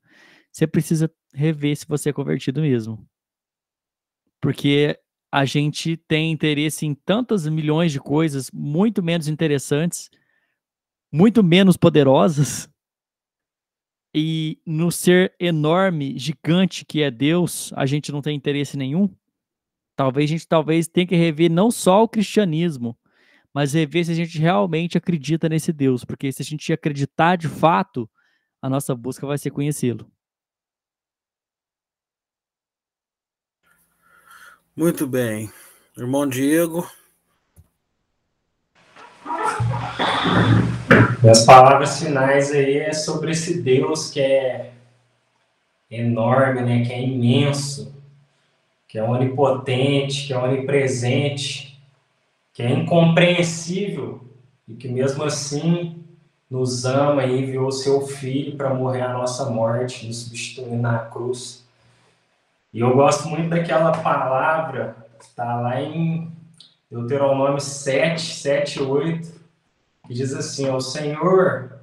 [SPEAKER 2] você precisa rever se você é convertido mesmo. Porque a gente tem interesse em tantas milhões de coisas muito menos interessantes, muito menos poderosas, e no ser enorme, gigante que é Deus, a gente não tem interesse nenhum. Talvez a gente tenha que rever não só o cristianismo, mas rever se a gente realmente acredita nesse Deus, porque se a gente acreditar de fato, a nossa busca vai ser conhecê-lo.
[SPEAKER 1] Muito bem. Irmão Diego.
[SPEAKER 3] Minhas palavras finais aí é sobre esse Deus que é enorme, né? Que é imenso, que é onipotente, que é onipresente, que é incompreensível e que mesmo assim nos ama e enviou o seu Filho para morrer a nossa morte, nos substituindo na cruz. E eu gosto muito daquela palavra que está lá em Deuteronômio 7, 8, que diz assim: o Senhor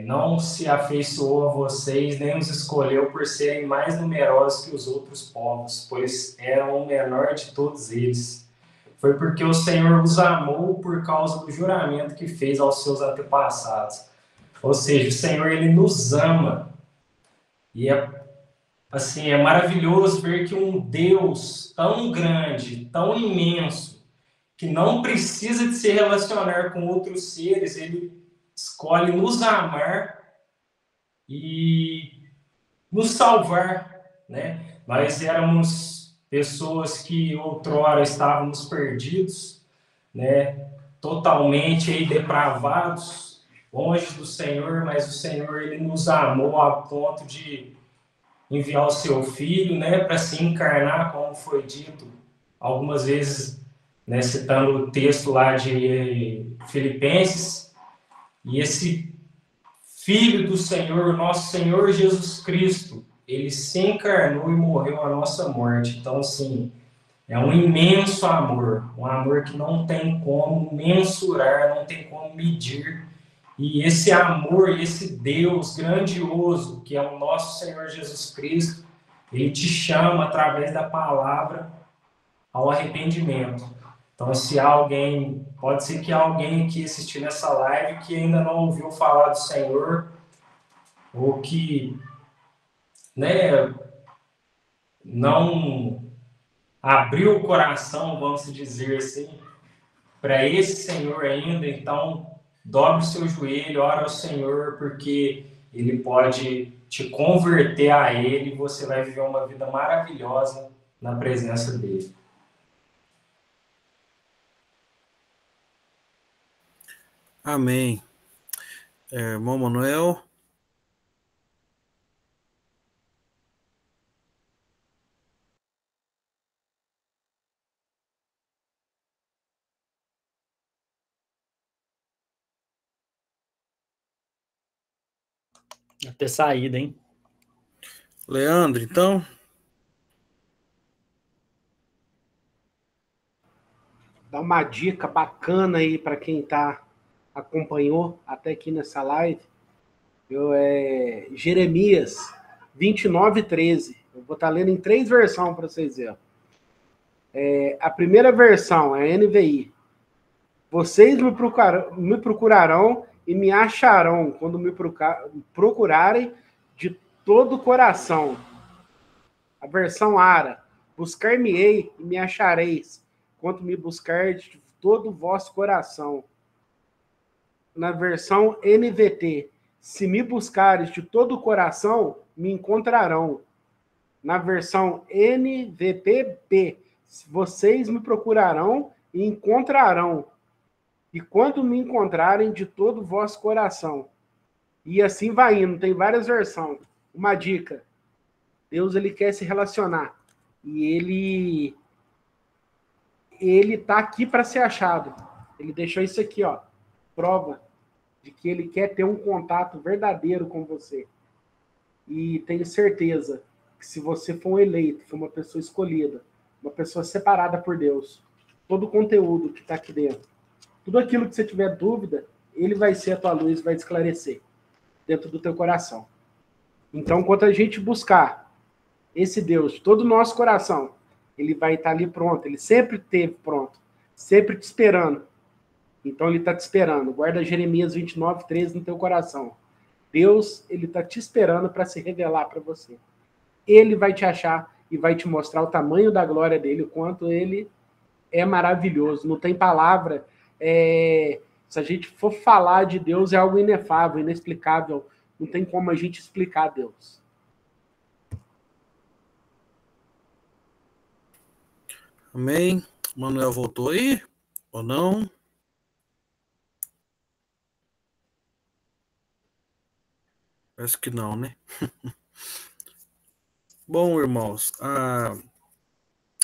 [SPEAKER 3] não se afeiçoou a vocês, nem os escolheu por serem mais numerosos que os outros povos, pois eram o menor de todos eles. Foi porque o Senhor os amou por causa do juramento que fez aos seus antepassados. Ou seja, o Senhor, ele nos ama. E assim, é maravilhoso ver que um Deus tão grande, tão imenso, que não precisa de se relacionar com outros seres, ele escolhe nos amar e nos salvar, né? Nós éramos pessoas que outrora estávamos perdidos, né? Totalmente aí depravados, longe do Senhor, mas o Senhor, ele nos amou a ponto de enviar o seu Filho, né, para se encarnar, como foi dito algumas vezes, né, citando o texto lá de Filipenses. E esse Filho do Senhor, nosso Senhor Jesus Cristo, ele se encarnou e morreu a nossa morte. Então, assim, é um imenso amor, um amor que não tem como mensurar, não tem como medir. E esse amor, esse Deus grandioso, que é o nosso Senhor Jesus Cristo, ele te chama através da palavra ao arrependimento. Então, se alguém, pode ser que alguém aqui assistindo essa live que ainda não ouviu falar do Senhor, ou que, né, não abriu o coração, vamos dizer assim, para esse Senhor ainda, então dobre o seu joelho, ora ao Senhor, porque ele pode te converter a ele e você vai viver uma vida maravilhosa na presença dele.
[SPEAKER 1] Amém. Irmão Manuel.
[SPEAKER 2] Vai ter saída, hein?
[SPEAKER 1] Leandro, então?
[SPEAKER 5] Dá uma dica bacana aí para quem acompanhou até aqui nessa live. Jeremias 29:13. Eu vou estar lendo em 3 versões para vocês verem. A primeira versão é a NVI. Vocês me procurarão e me acharão quando me procurarem de todo o coração. A versão ARA. Buscar-me-ei e me achareis quando me buscardes de todo o vosso coração. Na versão NVT. Se me buscares de todo o coração, me encontrarão. Na versão NVPP. Vocês me procurarão e encontrarão. E quando me encontrarem de todo o vosso coração. E assim vai indo, tem várias versões. Uma dica, Deus ele quer se relacionar. E ele tá aqui para ser achado. Ele deixou isso aqui, ó, prova de que ele quer ter um contato verdadeiro com você. E tenho certeza que se você for um eleito, for uma pessoa escolhida, uma pessoa separada por Deus, todo o conteúdo que está aqui dentro, tudo aquilo que você tiver dúvida, ele vai ser a tua luz, vai esclarecer dentro do teu coração. Então, quando a gente buscar esse Deus de todo o nosso coração, ele vai estar ali pronto, ele sempre esteve pronto, sempre te esperando. Então, ele está te esperando. Guarda Jeremias 29:13 no teu coração. Deus, ele está te esperando para se revelar para você. Ele vai te achar e vai te mostrar o tamanho da glória dele, o quanto ele é maravilhoso. Não tem palavra. Se a gente for falar de Deus, é algo inefável, inexplicável. Não tem como a gente explicar Deus.
[SPEAKER 1] Amém. Manuel voltou aí? Ou não? Parece que não, né? Bom, irmãos, a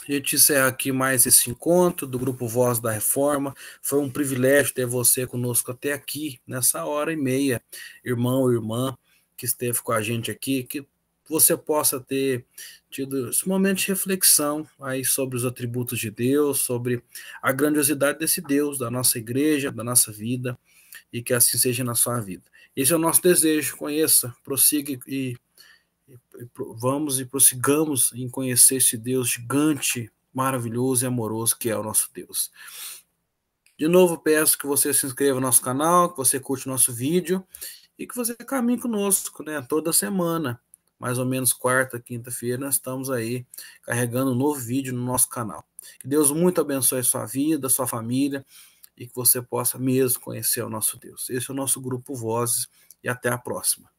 [SPEAKER 1] gente encerra aqui mais esse encontro do Grupo Voz da Reforma. Foi um privilégio ter você conosco até aqui, nessa 1h30, irmão ou irmã que esteve com a gente aqui, que você possa ter tido esse momento de reflexão aí sobre os atributos de Deus, sobre a grandiosidade desse Deus, da nossa igreja, da nossa vida, e que assim seja na sua vida. Esse é o nosso desejo, conheça, prossiga e vamos e prossigamos em conhecer esse Deus gigante, maravilhoso e amoroso que é o nosso Deus. De novo, peço que você se inscreva no nosso canal, que você curte o nosso vídeo e que você caminhe conosco, né? Toda semana, mais ou menos quarta, quinta-feira, nós estamos aí carregando um novo vídeo no nosso canal. Que Deus muito abençoe a sua vida, a sua família e que você possa mesmo conhecer o nosso Deus. Esse é o nosso Grupo Vozes e até a próxima.